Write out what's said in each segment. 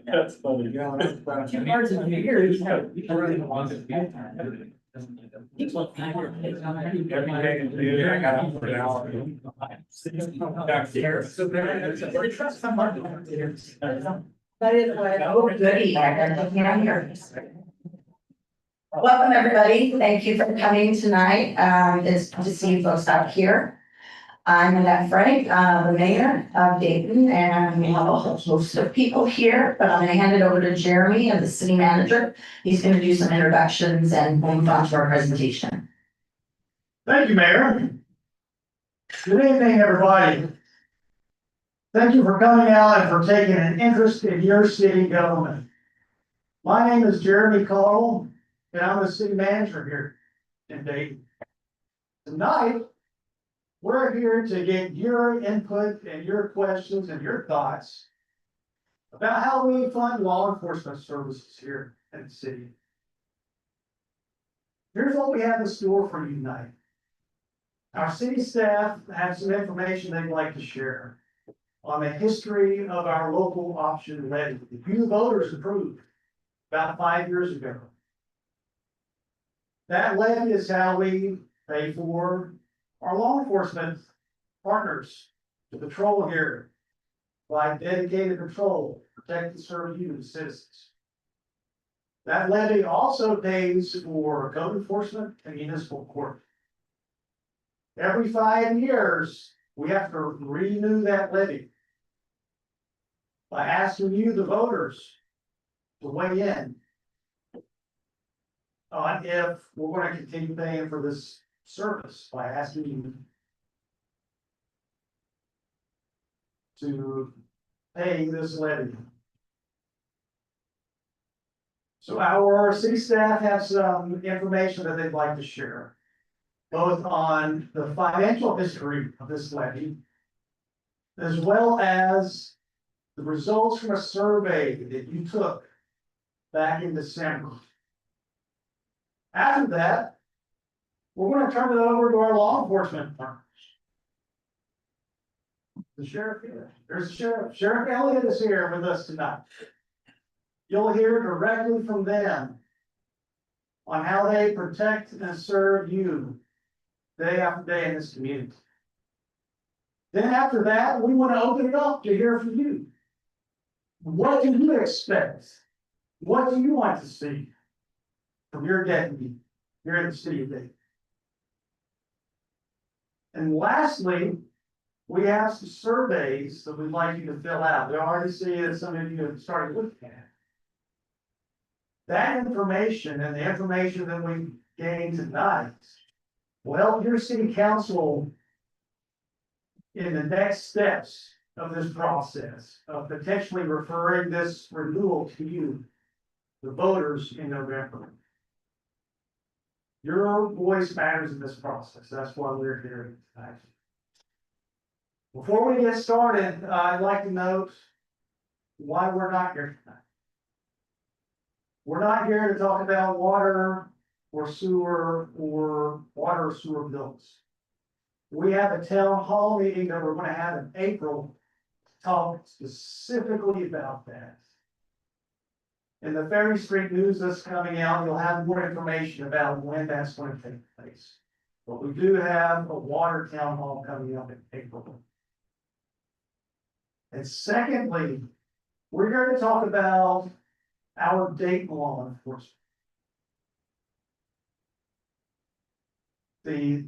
That's funny. Two parts of your ears. That is what I hope to be. Welcome, everybody. Thank you for coming tonight. It's good to see you folks out here. I'm Annette Frank, the mayor of Dayton, and we have a whole host of people here, but I'm gonna hand it over to Jeremy, the city manager. He's gonna do some introductions and move on to our presentation. Thank you, Mayor. Good evening, everybody. Thank you for coming out and for taking an interest in your city government. My name is Jeremy Cole, and I'm the city manager here in Dayton. Tonight, we're here to get your input and your questions and your thoughts about how we fund law enforcement services here in the city. Here's what we have in store for you tonight. Our city staff have some information they'd like to share on the history of our local option levy that you voters approved about 5 years ago. That levy is how we pay for our law enforcement partners to patrol here, provide dedicated patrol, protect and serve you, the citizens. That levy also pays for code enforcement and municipal court. Every 5 years, we have to renew that levy by asking you, the voters, to weigh in on if we're going to continue paying for this service by asking you to pay this levy. So our city staff have some information that they'd like to share, both on the financial history of this levy, as well as the results from a survey that you took back in December. After that, we're going to turn it over to our law enforcement partners. The sheriff here. There's the sheriff. Sheriff Elliott is here with us tonight. You'll hear directly from them on how they protect and serve you day after day in this community. Then after that, we want to open it up to hear from you. What do you expect? What do you want to see from your deputy here in the city of Dayton? And lastly, we have some surveys that we'd like you to fill out. We already see that some of you have started looking at. That information and the information that we gained tonight will help your city council in the next steps of this process of potentially referring this renewal to you, the voters, in November. Your voice matters in this process. That's why we're here tonight. Before we get started, I'd like to note why we're not here tonight. We're not here to talk about water or sewer or water or sewer bills. We have a town hall meeting that we're going to have in April to talk specifically about that. In the Ferry Street news that's coming out, you'll have more information about when that's going to take place. But we do have a water town hall coming up in April. And secondly, we're here to talk about our Dayton law enforcement. The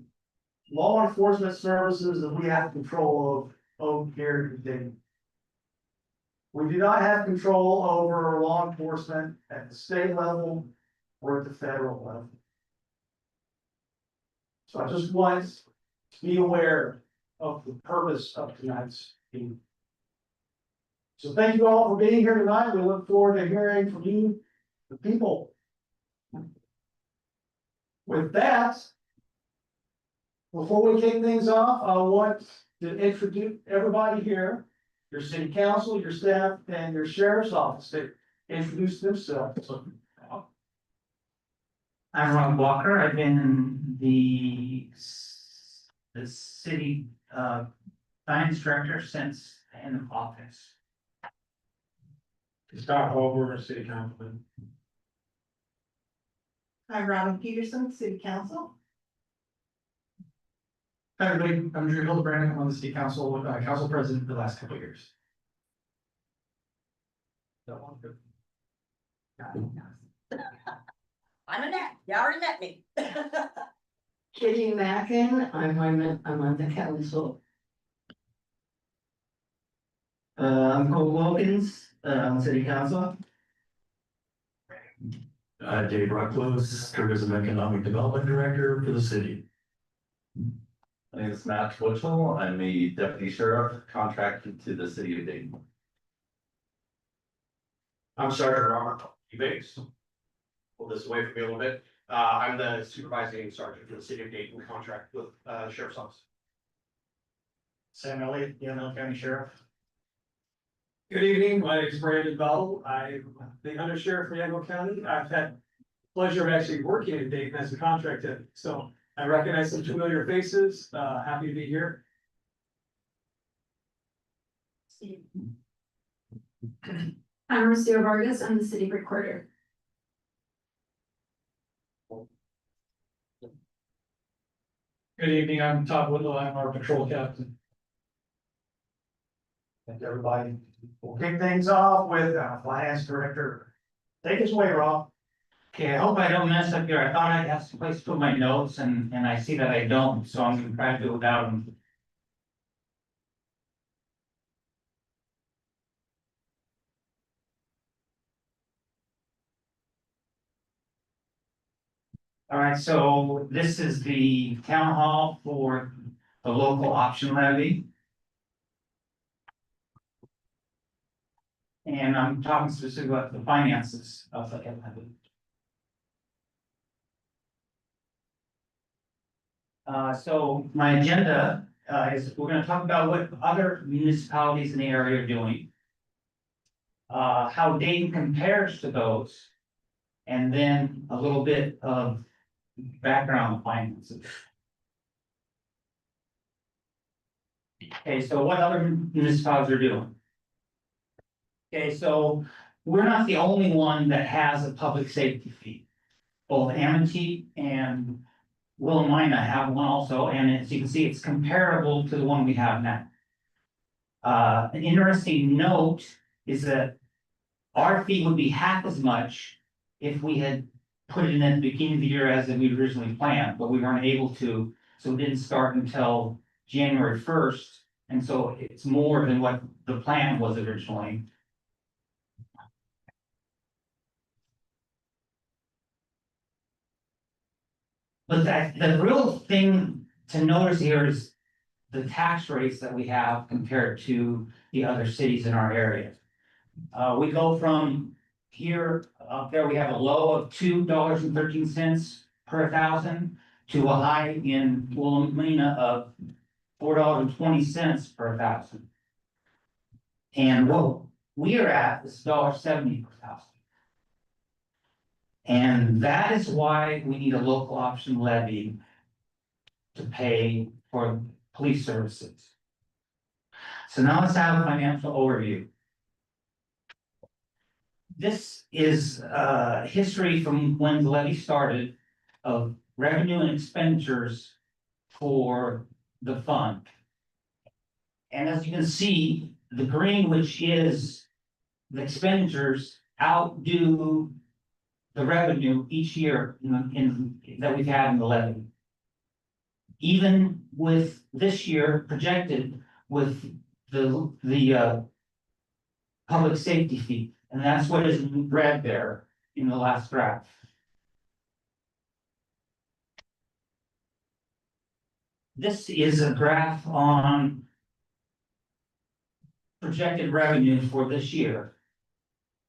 law enforcement services that we have control of here in Dayton. We do not have control over law enforcement at the state level or at the federal level. So I just want to be aware of the purpose of tonight's meeting. So thank you all for being here tonight. We look forward to hearing from you, the people. With that, before we kick things off, I want to introduce everybody here, your city council, your staff, and your sheriff's office to introduce themselves. I'm Ron Walker. I've been the the city finance director since in office. Scott Holbrook, City Councilman. I'm Robin Peterson, City Council. Hi, everybody. I'm Drew Hildebrand. I'm on the city council, council president for the last couple of years. I'm Annette, you already met me. Kitty Mackin, I'm on the council. I'm Cole Wilkins, on city council. Dave Rucklos, Tourism Economic Development Director for the city. My name is Matt Twitchell. I'm a deputy sheriff contracted to the city of Dayton. I'm Sergeant Robert Bates. Pull this away from me a little bit. I'm the supervising sergeant for the city of Dayton, contract with sheriff's office. Sam Elliott, County Sheriff. Good evening, my name is Brandon Bell, I'm the undersheriff for Yamhill County, I've had pleasure of actually working in Dayton as a contractor, so I recognize some familiar faces, happy to be here. I'm Rocio Vargas, I'm the city recorder. Good evening. I'm Todd Whitlow. I'm our patrol captain. Thank everybody. We'll kick things off with finance director. Take us away, Rob. Okay, I hope I don't mess up here. I thought I'd have some place to put my notes and I see that I don't, so I'm gonna try to do it without them. All right, so this is the town hall for the local option levy. And I'm talking specifically about the finances of the levy. So my agenda is we're gonna talk about what other municipalities in the area are doing. How Dayton compares to those. And then a little bit of background on finances. Okay, so what other municipalities are doing? Okay, so we're not the only one that has a public safety fee. Both Amity and Willamina have one also, and as you can see, it's comparable to the one we have now. An interesting note is that our fee would be half as much if we had put it in at the beginning of the year as we originally planned, but we weren't able to, so it didn't start until January 1st, and so it's more than what the plan was originally. But the real thing to notice here is the tax rates that we have compared to the other cities in our area. We go from here, up there, we have a low of $2.13 per thousand to a high in Willamina of $4.20 per thousand. And what we are at is $1.70 per thousand. And that is why we need a local option levy to pay for police services. So now let's have a financial overview. This is history from when the levy started of revenue and expenditures for the fund. And as you can see, the green, which is the expenditures, outdo the revenue each year that we've had in the levy. Even with this year projected with the public safety fee, and that's what is in red there in the last graph. This is a graph on projected revenue for this year.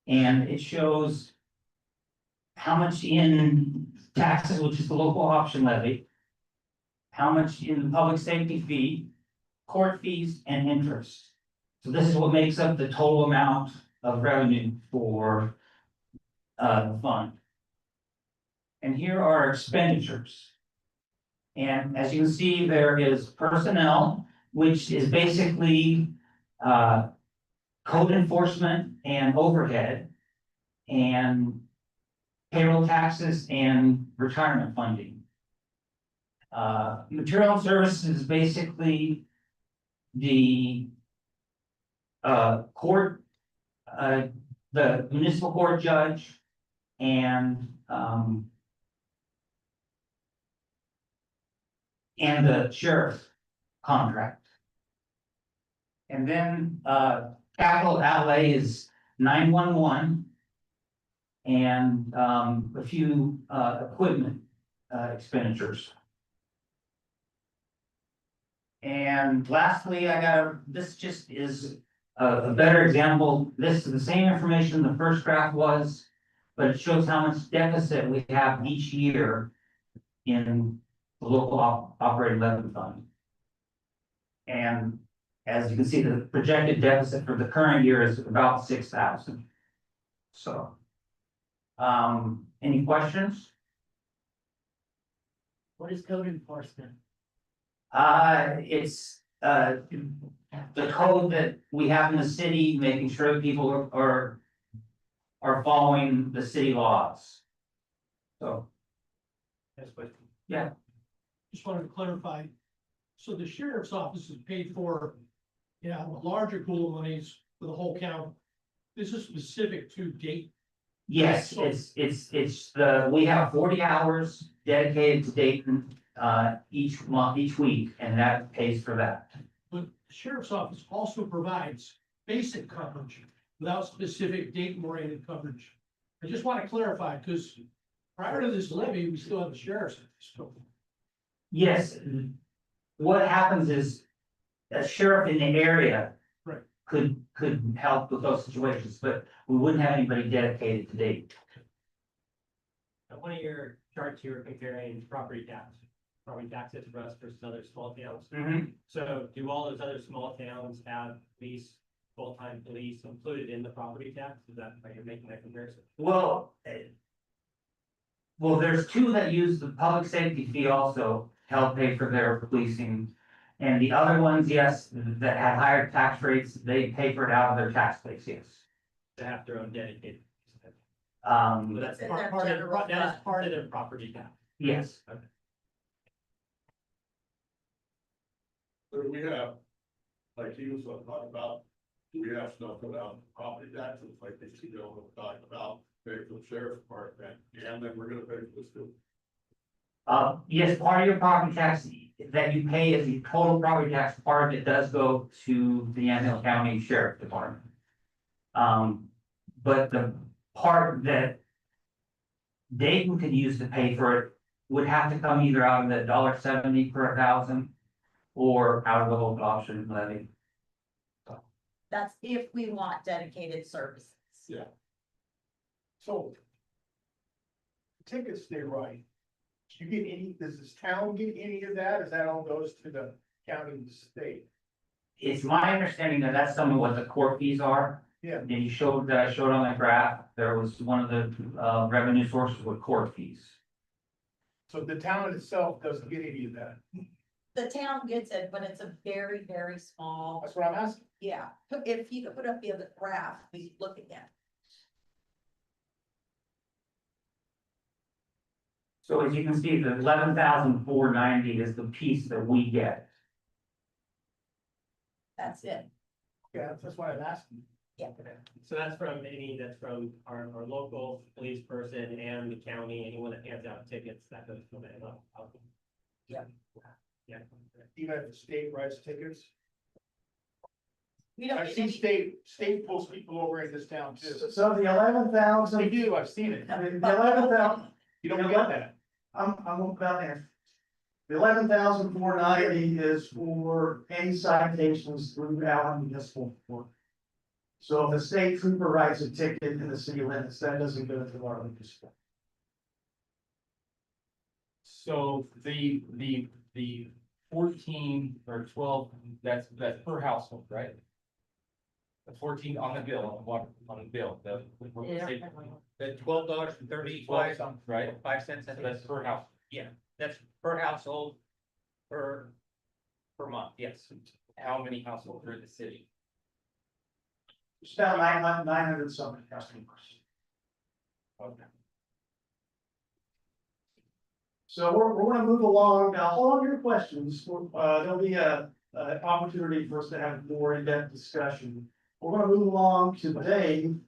And it shows how much in taxes, which is the local option levy, how much in the public safety fee, court fees, and interest. So this is what makes up the total amount of revenue for the fund. And here are expenditures. And as you can see, there is personnel, which is basically code enforcement and overhead and payroll taxes and retirement funding. Material and services is basically the court, the municipal court judge and the sheriff contract. And then, capital outlay is 911 and, a few, equipment, expenditures. And lastly, this just is a better example. This is the same information the first graph was, but it shows how much deficit we have each year in the local operating levy fund. And as you can see, the projected deficit for the current year is about 6,000. So, any questions? What is code enforcement? It's, the code that we have in the city, making sure that people are following the city laws. So, Yes, but yeah, just wanted to clarify. So the sheriff's office is paid for, a larger pool of monies for the whole county. This is specific to Dayton. yes, we have 40 hours dedicated to Dayton, each month, each week, and that pays for that. But the sheriff's office also provides basic coverage without specific Dayton-oriented coverage. I just want to clarify, because prior to this levy, we still have the sheriff's office. Yes, what happens is a sheriff in the area Right. could help with those situations, but we wouldn't have anybody dedicated to Dayton. On one of your charts, you were comparing property taxes for us versus other small towns. So do all those other small towns have police, full-time police included in the property tax? Is that why you're making that comparison? Well, there's two that use the public safety fee also help pay for their policing. And the other ones, yes, that have higher tax rates, they pay for it out of their tax base, yes. They have their own dedicated. So that's In part their of, general that is fund. part of their property tax. Yes. So we have, like he was talking about, we have stuff about property taxes, like the CEO was talking about, pay for the sheriff's department, and then we're gonna pay for this too. Yes, part of your property tax that you pay is the total property tax, part of it does go to the Yamhill County Sheriff Department. But the part that Dayton could use to pay for it would have to come either out of the $1.70 per 1,000 or out of the local option levy. That's if we want dedicated services. Yeah. So. Tickets stay right. Do you get any, does this town get any of that? Is that all goes to the county and the state? It's my understanding that that's some of what the court fees are. Yeah. And I showed on that graph, there was one of the revenue sources with court fees. So the town itself doesn't get any of that? The town gets it, but it's a very, very small, That's what I'm asking. yeah. If you could put up the other graph, we look at that. So as you can see, the 11,490 is the piece that we get. That's it. Yeah, that's why I'm asking. Yeah. So that's from our local police person and the county, anyone that hands out tickets, that goes from it. Yeah. Yeah. Even if the state writes tickets. We don't I've get seen any, state pulls people over in this town too. So the 11,000. They do, I've seen it. The 11,000, You don't get that. I'm about there. The 11,490 is for any citations through Allen Municipal Court. So if the state trooper writes a ticket in the city limits, that doesn't go to our municipal. So the 14 or 12, that's per household, right? The 14 on the bill, on the bill, the $12.35, right? $5. So that's per house. Yeah, that's per household, Per month, yes. How many households are in the city? It's about 900 something customers. Okay. So we're gonna move along. Now, all of your questions, there'll be a opportunity for us to have more in-depth discussion. We're gonna move along to Dave.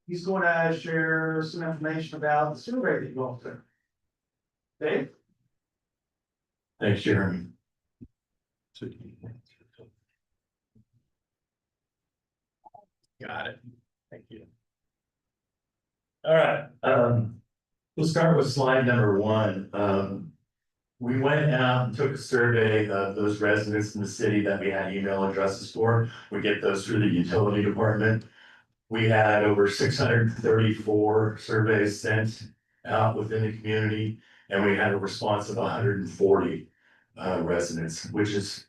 He's going to share some information about the survey that you all took. Dave? Thanks, Jeremy. Got it. Thank you. All right, we'll start with slide number 1. We went out and took a survey of those residents in the city that we had email addresses for. We get those through the utility department. We had over 634 surveys sent out within the community, and we had a response of 140 residents, which is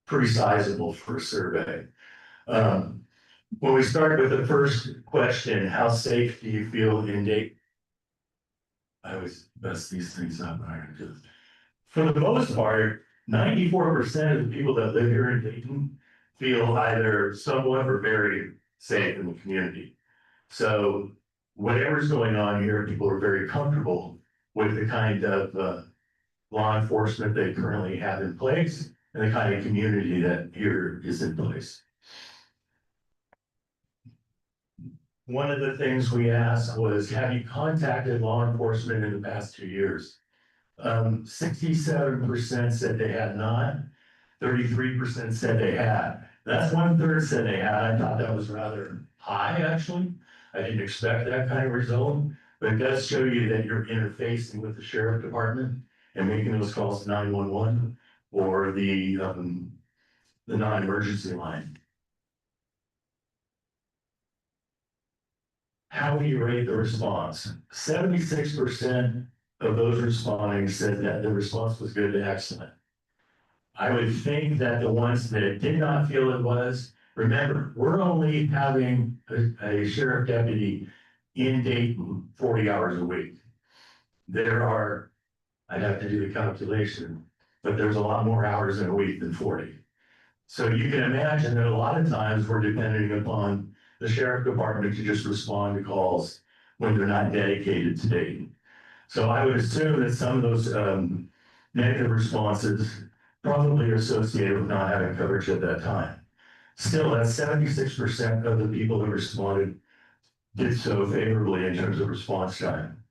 pretty sizable for a survey. When we start with the first question, how safe do you feel in Dayton? I always mess these things up. For the most part, 94% of the people that live here in Dayton feel either somewhat or very safe in the community. So whatever's going on here, people are very comfortable with the kind of law enforcement they currently have in place and the kind of community that here is in place. One of the things we asked was, have you contacted law enforcement in the past 2 years? 67% said they had not, 33% said they had. That's 1/3 said they had. I thought that was rather high, actually. I didn't expect that kind of result, but it does show you that you're interfacing with the sheriff department and making those calls to 911 or the non-emergency line. How do you rate the response? 76% of those responding said that the response was good to excellent. I would think that the ones that did not feel it was, remember, we're only having a sheriff deputy in Dayton 40 hours a week. There are, I'd have to do the calculation, but there's a lot more hours in a week than 40. So you can imagine that a lot of times we're depending upon the sheriff department to just respond to calls when they're not dedicated to Dayton. So I would assume that some of those negative responses probably are associated with not having coverage at that time. Still, that's 76% of the people that responded did so favorably in terms of response time.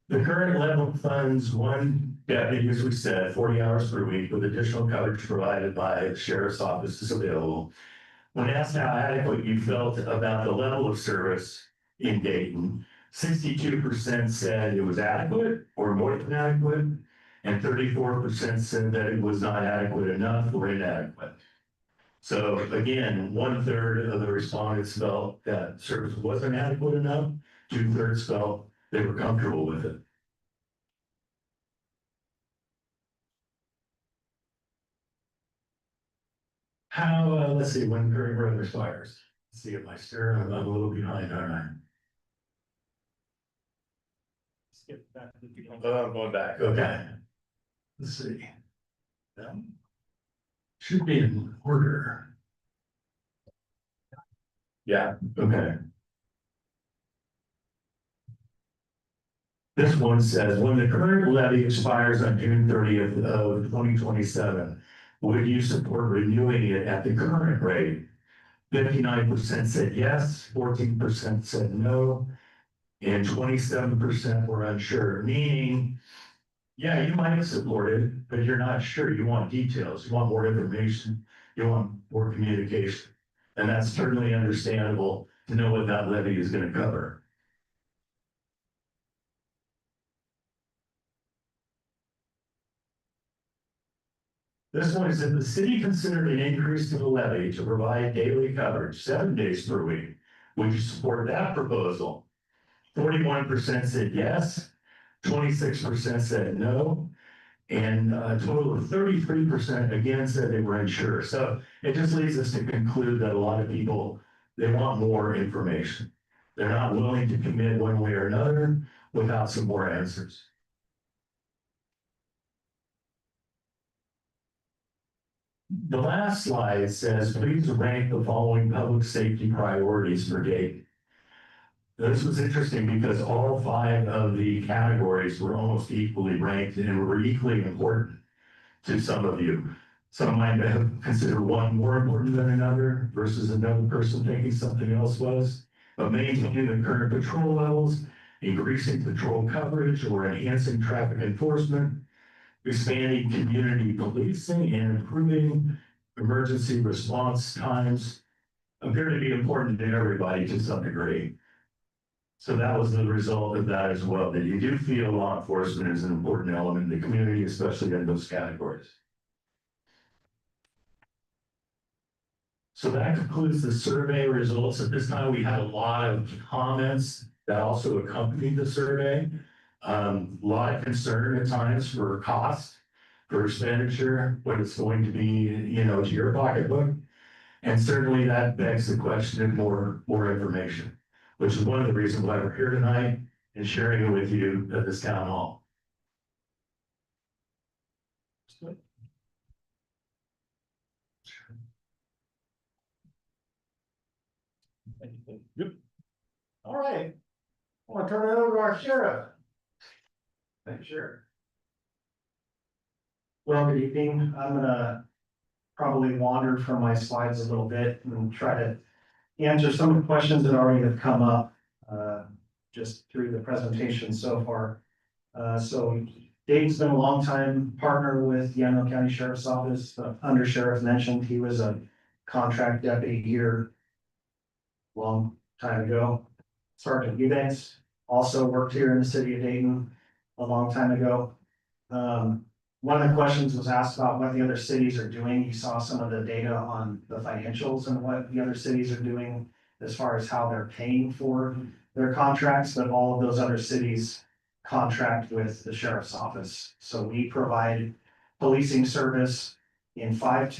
The current level funds one deputy, as we said, 40 hours per week with additional coverage provided by the sheriff's office is available. When asked how adequate you felt about the level of service in Dayton, 62% said it was adequate or more than adequate, and 34% said that it was not adequate enough or inadequate. So again, 1/3 of the respondents felt that service wasn't adequate enough, 2/3 felt they were comfortable with it. How, let's see, when current road expires. Let's see if I stare, I'm a little behind, aren't I? Skip back to the. Oh, I'm going back, okay. Let's see. Should be in order. Yeah, okay. This one says, when the current levy expires on June 30th of 2027, would you support renewing it at the current rate? 59% said yes, 14% said no, and 27% were unsure, meaning, yeah, you might support it, but you're not sure. You want details, you want more information, you want more communication. And that's certainly understandable to know what that levy is going to cover. This one is, if the city considered an increase to the levy to provide daily coverage 7 days per week, would you support that proposal? 41% said yes, 26% said no, and a total of 33% again said they were unsure. So it just leads us to conclude that a lot of people, they want more information. They're not willing to commit one way or another without some more answers. The last slide says, please rank the following public safety priorities for Dayton. This was interesting because all 5 of the categories were almost equally ranked and were equally important to some of you. Some might have considered one more important than another versus another person thinking something else was. But maintaining the current patrol levels, increasing patrol coverage or enhancing traffic enforcement, expanding community policing and improving emergency response times appear to be important to everybody to some degree. So that was the result of that as well, that you do feel law enforcement is an important element in the community, especially in those categories. So that concludes the survey results. At this time, we had a lot of comments that also accompanied the survey. A lot of concern at times for cost, for expenditure, what it's going to be, you know, to your pocketbook. And certainly that begs the question of more information, which is one of the reasons why we're here tonight and sharing it with you at this town hall. Yep. All right. I want to turn it over to our sheriff. Thank you, Sheriff. Well, good evening. I'm gonna probably wander from my slides a little bit and try to answer some of the questions that already have come up just through the presentation so far. So Dave's been a long time partner with the Unknown County Sheriff's Office. The Under Sheriff mentioned he was a contract deputy here a long time ago. Sergeant Eubanks also worked here in the city of Dayton a long time ago. One of the questions was asked about what the other cities are doing. You saw some of the data on the financials and what the other cities are doing as far as how they're paying for their contracts, but all of those other cities contract with the sheriff's office. So we provide policing service in five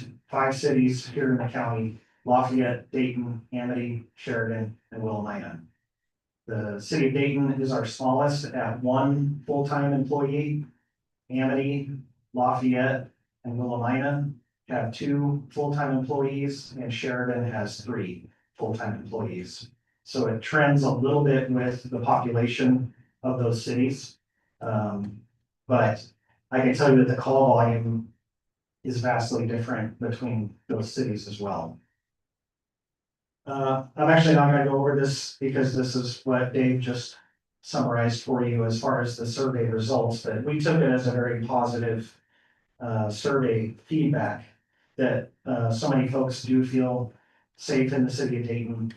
cities here in the county: Lafayette, Dayton, Amity, Sheridan, and Willamina. The city of Dayton is our smallest at 1 full-time employee. Amity, Lafayette, and Willamina have 2 full-time employees, and Sheridan has 3 full-time employees. So it trends a little bit with the population of those cities. But I can tell you that the call volume is vastly different between those cities as well. I'm actually not gonna go over this because this is what Dave just summarized for you as far as the survey results, but we took it as a very positive survey feedback that so many folks do feel safe in the city of Dayton.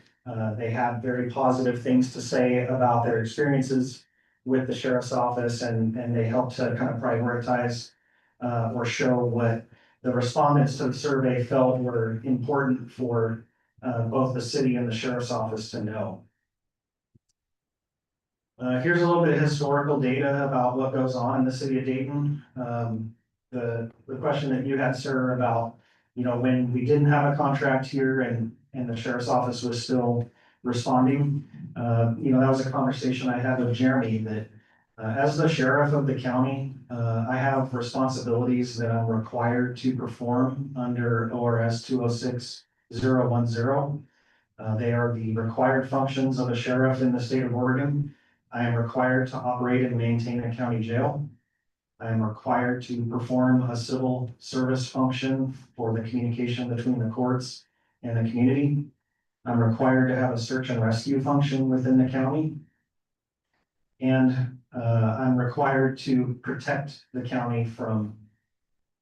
They have very positive things to say about their experiences with the sheriff's office, and they help to kind of prioritize or show what the respondents to the survey felt were important for both the city and the sheriff's office to know. Here's a little bit of historical data about what goes on in the city of Dayton. The question that you had, sir, about, you know, when we didn't have a contract here and the sheriff's office was still responding, you know, that was a conversation I had with Jeremy that as the sheriff of the county, I have responsibilities that I'm required to perform under ORS 206010. They are the required functions of a sheriff in the state of Oregon. I am required to operate and maintain a county jail. I am required to perform a civil service function for the communication between the courts and the community. I'm required to have a search and rescue function within the county. And I'm required to protect the county from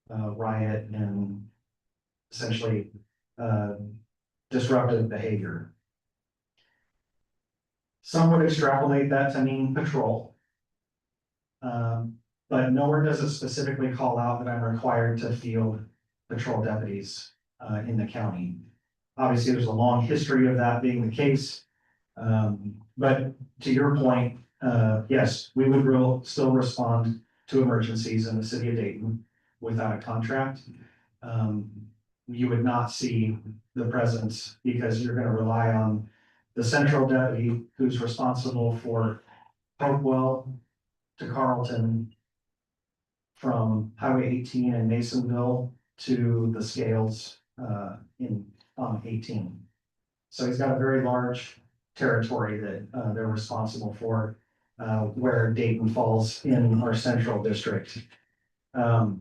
riot and essentially disruptive behavior. Some would extrapolate that to mean patrol. But nowhere does it specifically call out that I'm required to field patrol deputies in the county. Obviously, there's a long history of that being the case. But to your point, yes, we would still respond to emergencies in the city of Dayton without a contract. You would not see the presence because you're going to rely on the central deputy who's responsible for Hopewell to Carlton, from Highway 18 and Masonville to the scales, on 18. So he's got a very large territory that, they're responsible for, where Dayton falls in our central district. Call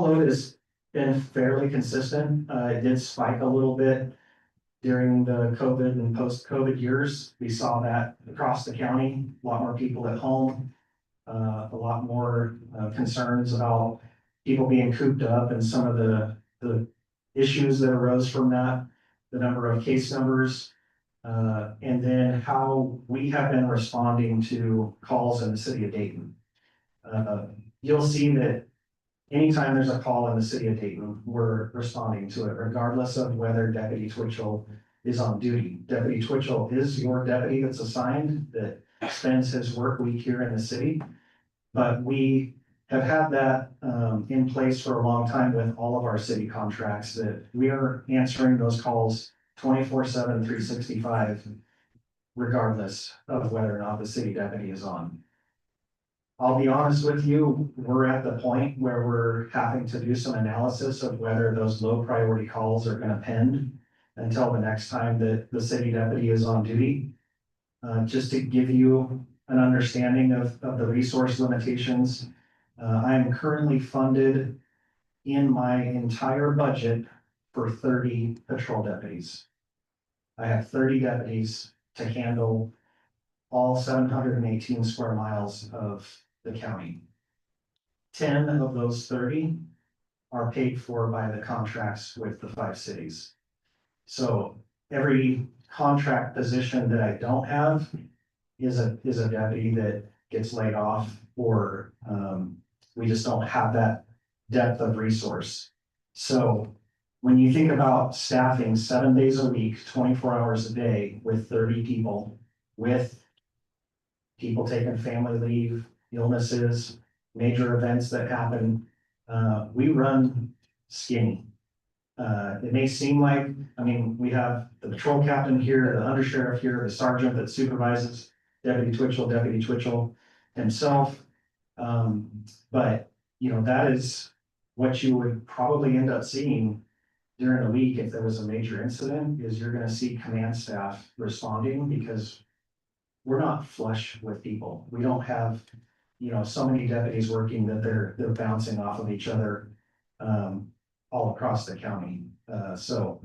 load has been fairly consistent. It did spike a little bit during the COVID and post-COVID years. We saw that across the county, a lot more people at home, a lot more concerns about people being cooped up and some of the issues that arose from that, the number of case numbers, and then how we have been responding to calls in the city of Dayton. You'll see that anytime there's a call in the city of Dayton, we're responding to it, regardless of whether Deputy Twitchell is on duty. Deputy Twitchell is your deputy that's assigned, that spends his work week here in the city. But we have had that in place for a long time with all of our city contracts, that we are answering those calls 24/7, 365, regardless of whether or not the city deputy is on. I'll be honest with you, we're at the point where we're having to do some analysis of whether those low priority calls are gonna pend until the next time that the city deputy is on duty. Just to give you an understanding of the resource limitations, I am currently funded in my entire budget for 30 patrol deputies. I have 30 deputies to handle all 718 square miles of the county. 10 of those 30 are paid for by the contracts with the 5 cities. So every contract position that I don't have is a deputy that gets laid off, or we just don't have that depth of resource. So when you think about staffing 7 days a week, 24 hours a day with 30 people, with people taking family leave, illnesses, major events that happen, we run skinny. It may seem like, I mean, we have the patrol captain here, the undersheriff here, the sergeant that supervises Deputy Twitchell himself. But, you know, that is what you would probably end up seeing during a week if there was a major incident, is you're gonna see command staff responding, because we're not flush with people. We don't have, you know, so many deputies working that they're bouncing off of each other all across the county. So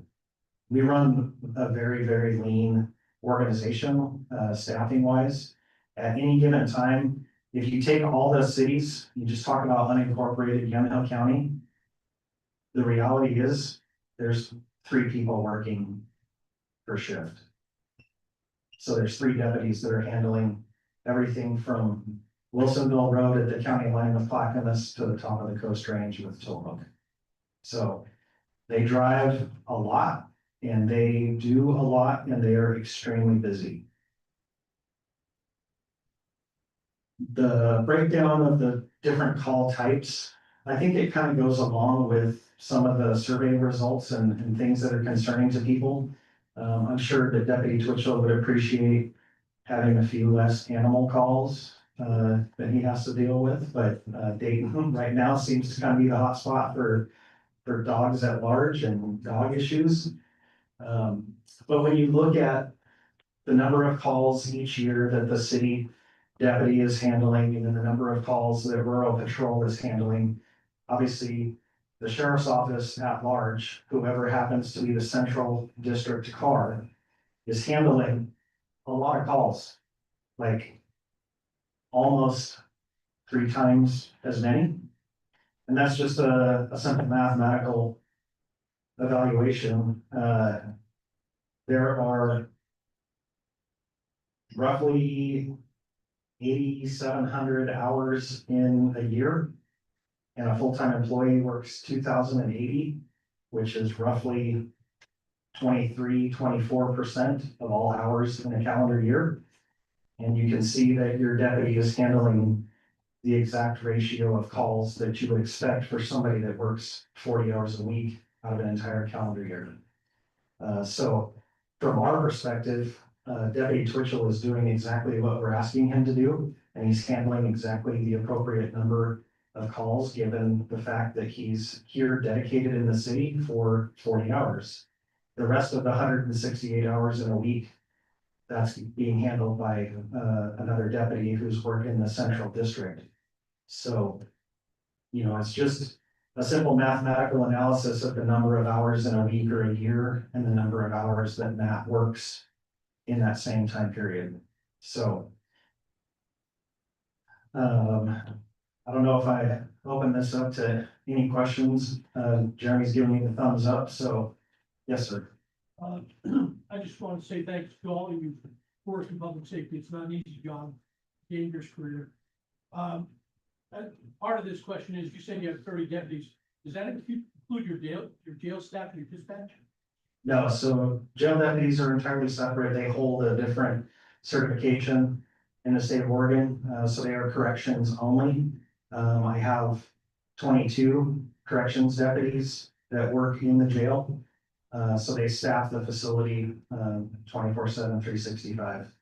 we run a very, very lean organization, staffing wise. At any given time, if you take all the cities, you just talk about unincorporated Yamhill County, the reality is there's 3 people working per shift. So there's 3 deputies that are handling everything from Wilsonville Road at the county line with Clackamas to the top of the Coast Range with Tillamook. So they drive a lot and they do a lot, and they are extremely busy. The breakdown of the different call types, I think it kind of goes along with some of the survey results and things that are concerning to people. I'm sure that Deputy Twitchell would appreciate having a few less animal calls that he has to deal with, but Dayton right now seems to kind of be the hot spot for dogs at large and dog issues. But when you look at the number of calls each year that the city deputy is handling, and then the number of calls that rural patrol is handling, obviously the sheriff's office at large, whoever happens to be the central district car, is handling a lot of calls, like almost 3 times as many. And that's just a simple mathematical evaluation. There are roughly 8,700 hours in a year, and a full-time employee works 2,080, which is roughly 24% of all hours in a calendar year. And you can see that your deputy is handling the exact ratio of calls that you would expect for somebody that works 40 hours a week out of an entire calendar year. So from our perspective, Deputy Twitchell is doing exactly what we're asking him to do, and he's handling exactly the appropriate number of calls, given the fact that he's here dedicated in the city for 40 hours. The rest of the 168 hours in a week, that's being handled by another deputy who's working in the central district. So, it's just a simple mathematical analysis of the number of hours in a week or a year and the number of hours that Matt works in that same time period. So I don't know if I open this up to any questions. Jeremy's giving me the thumbs up, so yes, sir. I just want to say thanks to all of you for working in public safety. It's not an easy job, dangerous career. Part of this question is, you said you have 30 deputies. Does that include your jail staff and your dispatch? No, so jail deputies are entirely separate. They hold a different certification in the state of Oregon, so they are corrections only. I have 22 corrections deputies that work in the jail. So they staff the facility 24/7, 365.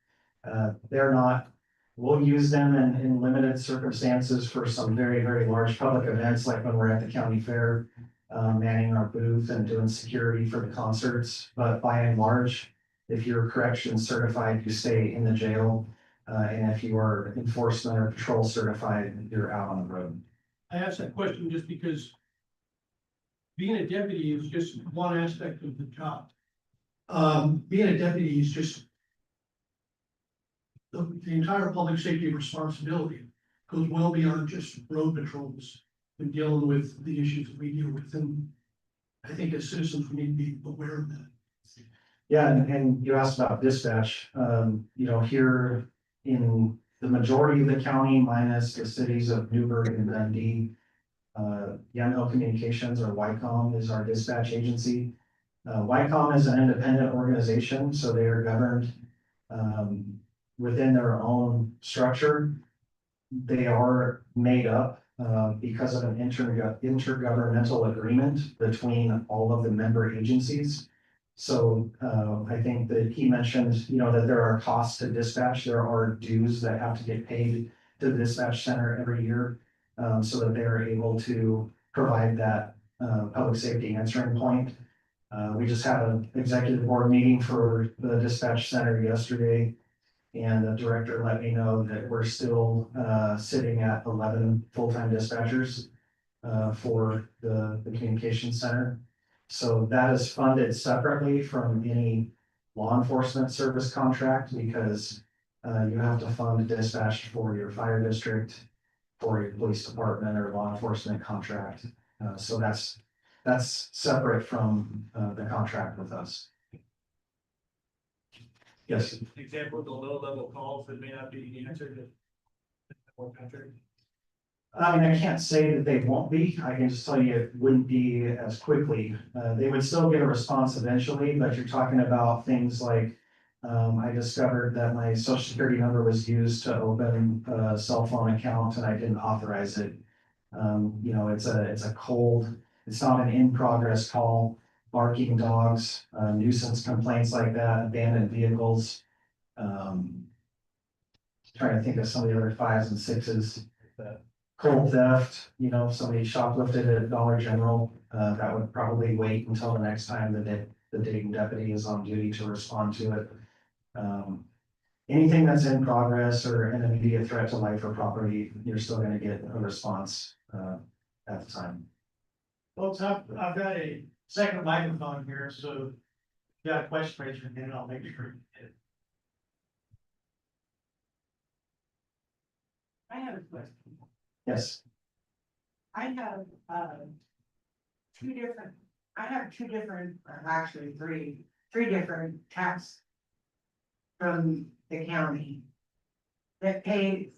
They're not, we'll use them in limited circumstances for some very, very large public events, like when we're at the county fair, manning our booth and doing security for the concerts. But by and large, if you're corrections certified, you stay in the jail. And if you are enforcement or patrol certified, you're out on the road. I asked that question just because being a deputy is just one aspect of the job. Being a deputy is just the entire public safety responsibility goes well beyond just road patrols and dealing with the issues that we deal with. And I think as citizens, we need to be aware of that. Yeah, and you asked about dispatch, here in the majority of the county, minus the cities of Newburgh and Dundee. Yamhill Communications, or YCOM, is our dispatch agency. YCOM is an independent organization, so they are governed within their own structure. They are made up because of an intergovernmental agreement between all of the member agencies. So I think that he mentioned, that there are costs to dispatch. There are dues that have to get paid to the dispatch center every year, so that they're able to provide that public safety answering point. We just had an executive board meeting for the dispatch center yesterday, and the director let me know that we're still sitting at 11 full-time dispatchers for the communications center. So that is funded separately from any law enforcement service contract, because you have to fund dispatch for your fire district, for your police department or law enforcement contract. So that's separate from the contract with us. Yes. Example, the low level calls that may not be answered in one country. I mean, I can't say that they won't be. I can just tell you it wouldn't be as quickly. They would still get a response eventually, but you're talking about things like, I discovered that my social security number was used to open a cell phone account and I didn't authorize it. It's a cold, it's not an in-progress call, barking dogs, nuisance complaints like that, abandoned vehicles. Trying to think of some of the other 5s and 6s. Cold theft, somebody shoplifted at Dollar General, that would probably wait until the next time the Dayton deputy is on duty to respond to it. Anything that's in progress or an immediate threat to life or property, you're still gonna get a response, at the time. Folks, I've got a second microphone here, so if you got a question, raise your hand, I'll make sure you get it. I have a question. Yes, I have, two different, actually three different tax from the county that pay,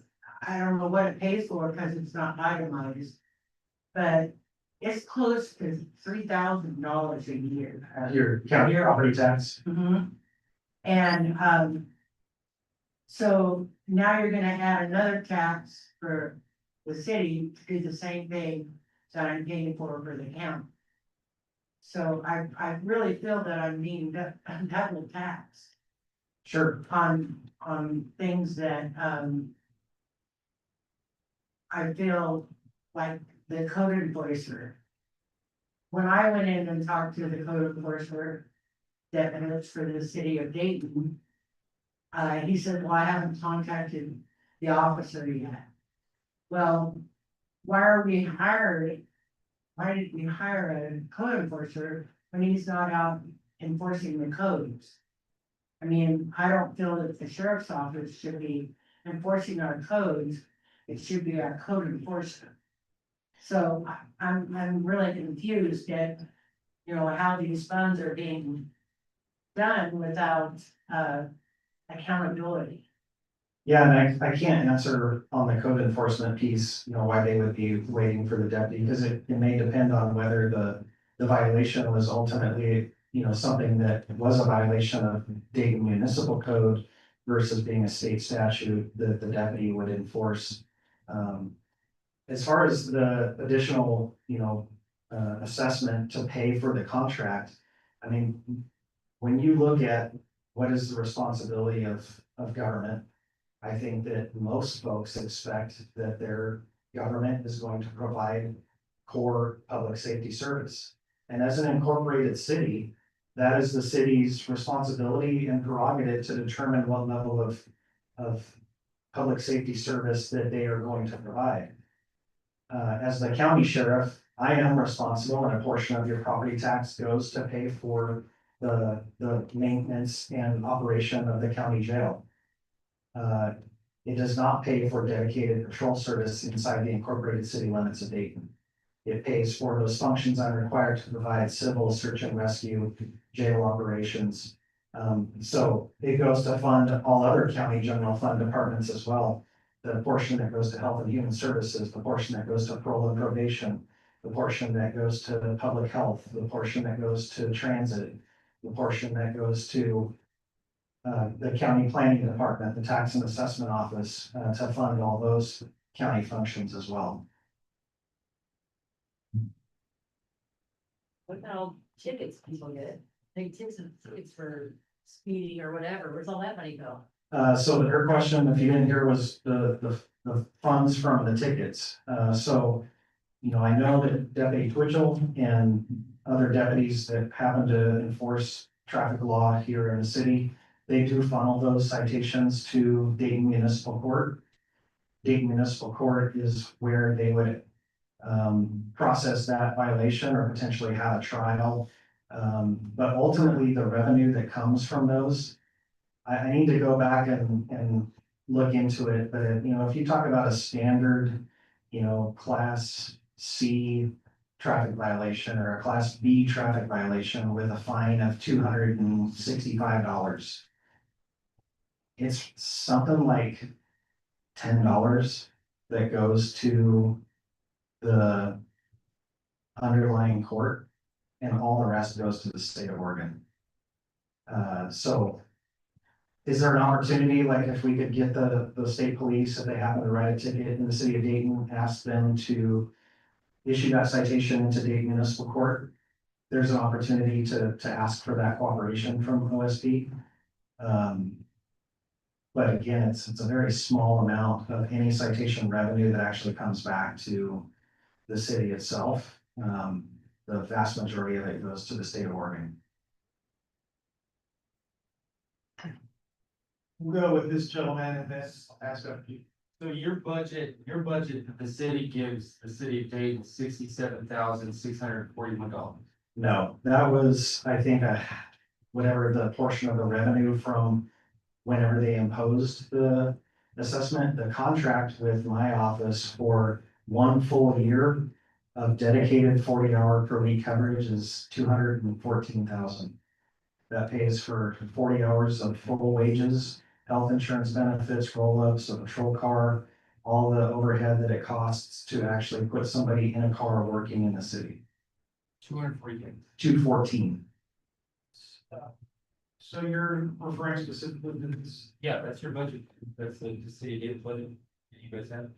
I don't know what it pays for because it's not itemized, but it's close to $3,000 a year. your county property tax. Mhm. And, so now you're gonna add another tax for the city to do the same thing that I'm paying for the county. So I really feel that I'm being double taxed Sure. on things that, I feel like the code enforcer. When I went in and talked to the code enforcer, deputies for the city of Dayton. He said, well, I haven't contacted the officer yet. Well, why are we hired? Why did we hire a code enforcer when he's not out enforcing the codes? I mean, I don't feel that the sheriff's office should be enforcing our codes. It should be our code enforcer. So I'm really confused at, you know, how these funds are being done without, accountability. Yeah, and I can't answer on the code enforcement piece, you know, why they would be waiting for the deputy, because it may depend on whether the violation was ultimately, you know, something that was a violation of Dayton municipal code versus being a state statute that the deputy would enforce. As far as the additional, you know, assessment to pay for the contract, I mean, when you look at what is the responsibility of government, I think that most folks expect that their government is going to provide core public safety service. And as an incorporated city, that is the city's responsibility and prerogative to determine what level of public safety service that they are going to provide. As the county sheriff, I am responsible, and a portion of your property tax goes to pay for the maintenance and operation of the county jail. It does not pay for dedicated patrol service inside the incorporated city limits of Dayton. It pays for those functions I'm required to provide: civil, search and rescue, jail operations. So it goes to fund all other county general fund departments as well. The portion that goes to health and human services, the portion that goes to parole and probation, the portion that goes to public health, the portion that goes to transit, the portion that goes to the county planning department, the tax and assessment office, to fund all those county functions as well. What about tickets people get? Big tickets for speeding or whatever, where's all that money go? So her question, if you didn't hear, was the funds from the tickets. So, you know, I know that Deputy Twitchell and other deputies that happen to enforce traffic law here in the city, they do funnel those citations to Dayton Municipal Court. Dayton Municipal Court is where they would process that violation or potentially have a trial. But ultimately, the revenue that comes from those, I need to go back and look into it, but you know, if you talk about a standard, you know, class C traffic violation or a class B traffic violation with a fine of $265. It's something like $10 that goes to the underlying court, and all the rest goes to the state of Oregon. So is there an opportunity, like if we could get the state police, if they happen to write a ticket in the city of Dayton, ask them to issue that citation into Dayton Municipal Court? There's an opportunity to ask for that cooperation from OSP. But again, it's a very small amount of any citation revenue that actually comes back to the city itself. The vast majority of it goes to the state of Oregon. We'll go with this gentleman and then ask up you. So your budget that the city gives the city of Dayton $67,641. No, that was, I think, whatever the portion of the revenue from whenever they imposed the assessment. The contract with my office for one full year of dedicated 40-hour per week coverage is $214,000. That pays for 40 hours of full wages, health insurance benefits, roll-ups, a patrol car, all the overhead that it costs to actually put somebody in a car working in the city. 240. 214. So you're referring specifically to this? Yeah, that's your budget. That's the city gave budget that you guys have.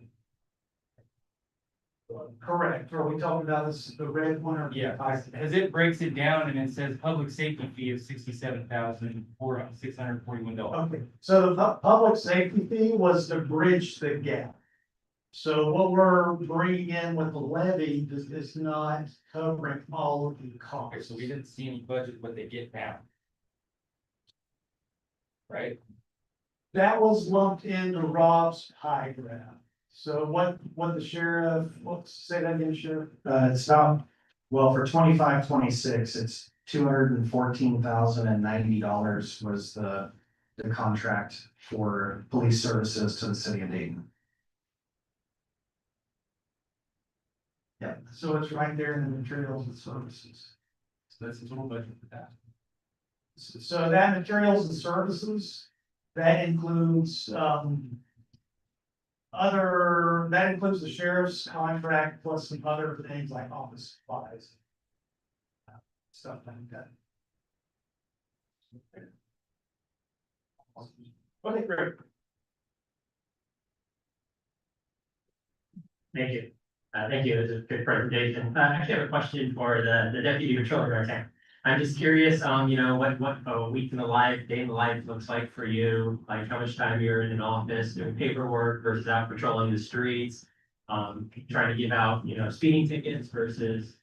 Correct. Are we talking about this, the red one or? Yeah, as it breaks it down and it says public safety fee of $67,641. Okay, so the public safety fee was to bridge the gap. So what we're bringing in with the levy is not covering all of the Okay, costs. so we didn't see any budget what they get now. Right? That was lumped into Rob's high ground. So what the sheriff, say that again, Sheriff? It's not, well, for 25-26, it's $214,090 was the contract for police services to the city of Dayton. Yeah, so it's right there in the materials and services. So that's the total budget for that. So that materials and services, that includes, that includes the sheriff's contract plus some other things like office supplies. Stuff like that. Okay, great. Thank you. Thank you. It was a good presentation. I actually have a question for the deputy patrol sergeant. I'm just curious, what a week in the life, day in the life looks like for you, like how much time you're in an office doing paperwork versus out patrolling the streets. Trying to give out, speeding tickets versus,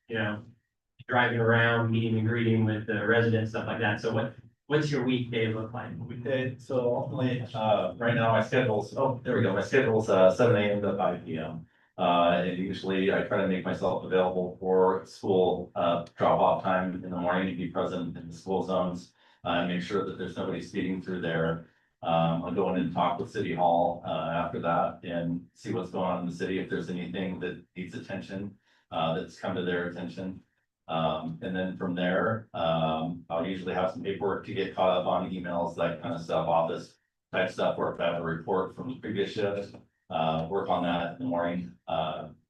driving around, meeting and greeting with the residents, stuff like that. So what's your weekday look like? Okay, so ultimately, right now my schedule's, there we go, my schedule's, 7 a.m. to 5 p.m. And usually I try to make myself available for school, drop off time in the morning to be present in the school zones. Make sure that there's nobody speeding through there. I'll go in and talk with City Hall, after that and see what's going on in the city, if there's anything that needs attention, that's come to their attention. And then from there, I'll usually have some paperwork to get caught up on, emails, that kind of stuff, office type stuff, or if I have a report from the previous shift, work on that in the morning,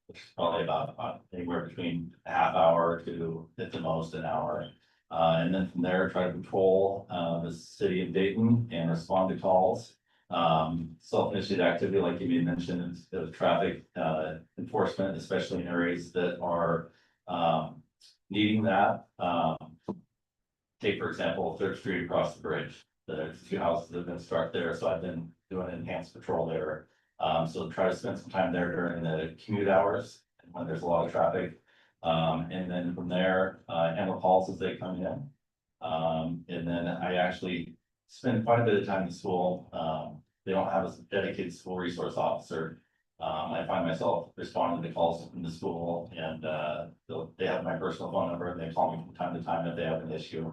which is probably about anywhere between a half hour to at the most an hour. And then from there, try to patrol, the city of Dayton and respond to calls. Self-initiated activity, like you may mention, is traffic, enforcement, especially in areas that are, needing that. Take, for example, Third Street across the bridge. There's 2 houses that have been struck there, so I've been doing enhanced patrol there. So try to spend some time there during the commute hours when there's a lot of traffic. And then from there, handle calls as they come in. And then I actually spend quite a bit of time in school. They don't have a dedicated school resource officer. I find myself responding to calls from the school and, they have my personal phone number and they call me from time to time if they have an issue.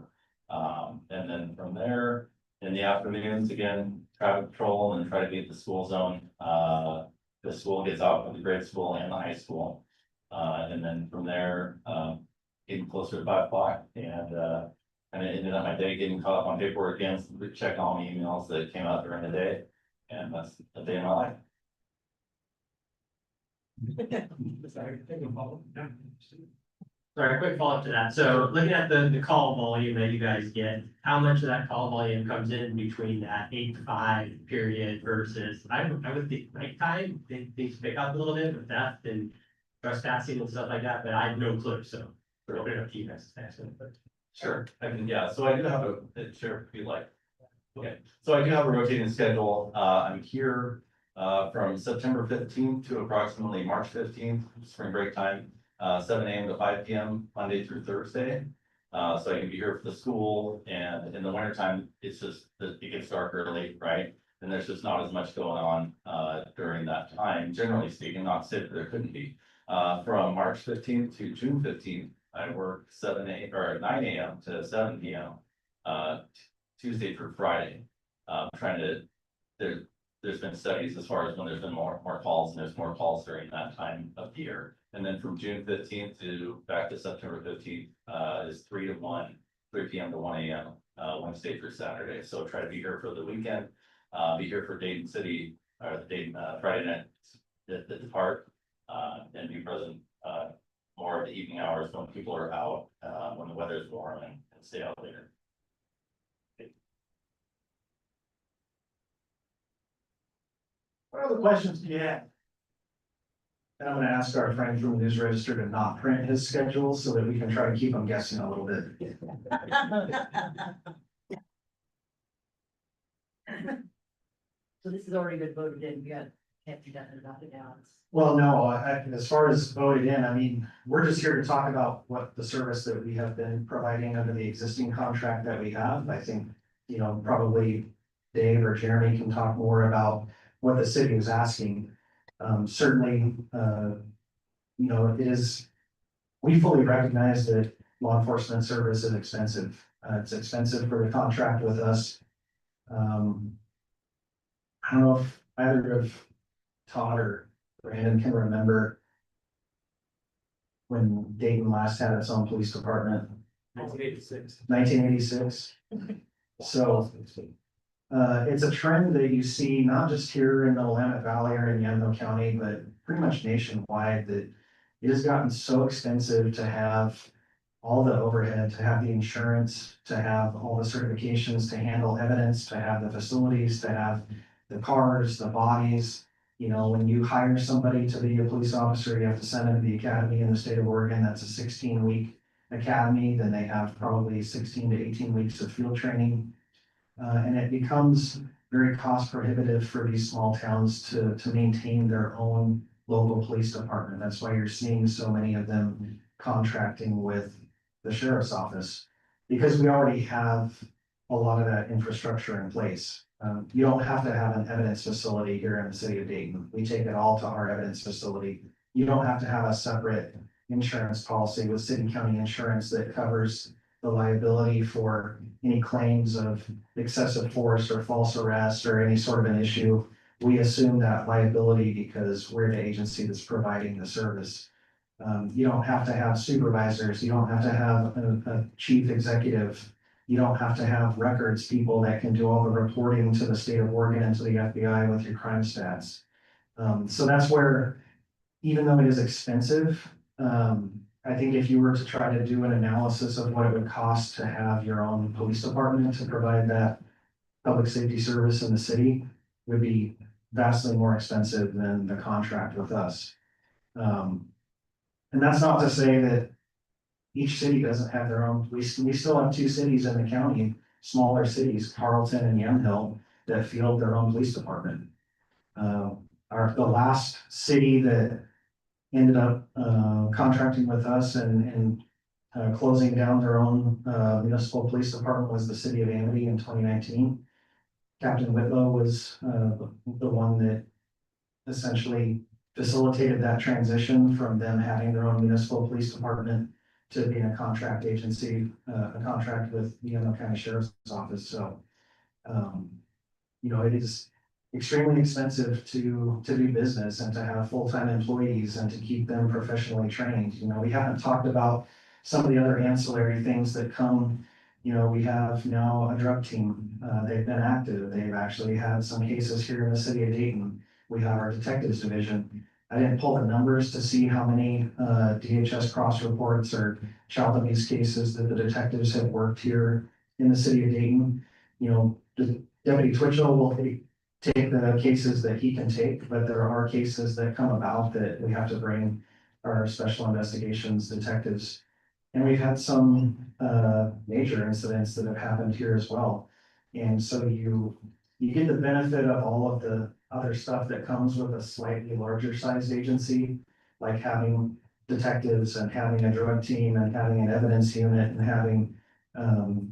And then from there, in the afternoons, again, traffic patrol and try to be at the school zone. The school gets out with the grade school and the high school. And then from there, getting closer to 5 o'clock and ended up my day getting caught up on paperwork again, checking all my emails that came out during the day. And that's the day in my life. Sorry, a quick follow-up to that. So looking at the call volume that you guys get, how much of that call volume comes in between that 8 to 5 period versus, I would think nighttime, things pick up a little bit with theft and trespassing and stuff like that, but I have no clue, so. Open it up to you guys. Sure, so I do have sheriff, if you'd like. Okay, so I do have a rotating schedule. I'm here from September 15th to approximately March 15th, spring break time, 7 a.m. to 5 p.m. Monday through Thursday. So I can be here for the school, and in the wintertime, it's just that it gets dark early, right? And there's just not as much going on during that time, generally speaking, not to say that there couldn't be. From March 15th to June 15th, I work 9 a.m. to 7 p.m. Tuesday through Friday. There's been studies as far as when there's been more calls, and there's more calls during that time of the year. And then from June 15th to back to September 15th, is 3 to 1, 3 p.m. to 1 a.m. Wednesday through Saturday. So try to be here for the weekend, be here for Dayton City, or the Dayton Friday night at the park, and be present more of the evening hours when people are out, when the weather is warm, and stay out later. What other questions do you have? And I'm gonna ask our friend from the News Register to not print his schedule so that we can try to keep him guessing a little bit. So this has already been voted in, we got Can't be done without it now. Well, no, as far as voted in, I mean, we're just here to talk about what the service that we have been providing under the existing contract that we have. I think, probably Dave or Jeremy can talk more about what the city was asking. Certainly, it is, we fully recognize that law enforcement service is expensive. It's expensive for the contract with us. I don't know if either of Todd or Brandon can remember when Dayton last had its own police department, 1986. 1986. So, it's a trend that you see not just here in the Willamette Valley or in Yamhill County, but pretty much nationwide, that it has gotten so expensive to have all the overhead, to have the insurance, to have all the certifications, to handle evidence, to have the facilities, to have the cars, the bodies. When you hire somebody to be a police officer, you have to send them to the academy in the state of Oregon. That's a 16-week academy. Then they have probably 16 to 18 weeks of field training. And it becomes very cost prohibitive for these small towns to maintain their own local police department. That's why you're seeing so many of them contracting with the sheriff's office, because we already have a lot of that infrastructure in place. You don't have to have an evidence facility here in the city of Dayton. We take it all to our evidence facility. You don't have to have a separate insurance policy with city county insurance that covers the liability for any claims of excessive force or false arrest or any sort of an issue. We assume that liability because we're the agency that's providing the service. You don't have to have supervisors. You don't have to have a chief executive. You don't have to have records people that can do all the reporting to the state of Oregon and to the FBI with your crime stats. So that's where, even though it is expensive, I think if you were to try to do an analysis of what it would cost to have your own police department to provide that public safety service in the city, would be vastly more expensive than the contract with us. And that's not to say that each city doesn't have their own police. We still have two cities in the county, smaller cities, Carlton and Yamhill, that field their own police department. The last city that ended up contracting with us and closing down their own municipal police department was the city of Amity in 2019. Captain Whitlow was the one that essentially facilitated that transition from them having their own municipal police department to being a contract agency, a contract with the Yamhill County Sheriff's Office. So, it is extremely expensive to do business and to have full-time employees and to keep them professionally trained. We haven't talked about some of the other ancillary things that come. We have now a drug team. They've been active. They've actually had some cases here in the city of Dayton. We have our detectives division. I didn't pull the numbers to see how many DHS cross reports or child abuse cases that the detectives have worked here in the city of Dayton. Deputy Twitchell will take the cases that he can take, but there are cases that come about that we have to bring our special investigations detectives. And we've had some major incidents that have happened here as well. And so you get the benefit of all of the other stuff that comes with a slightly larger sized agency, like having detectives and having a drug team and having an evidence unit and having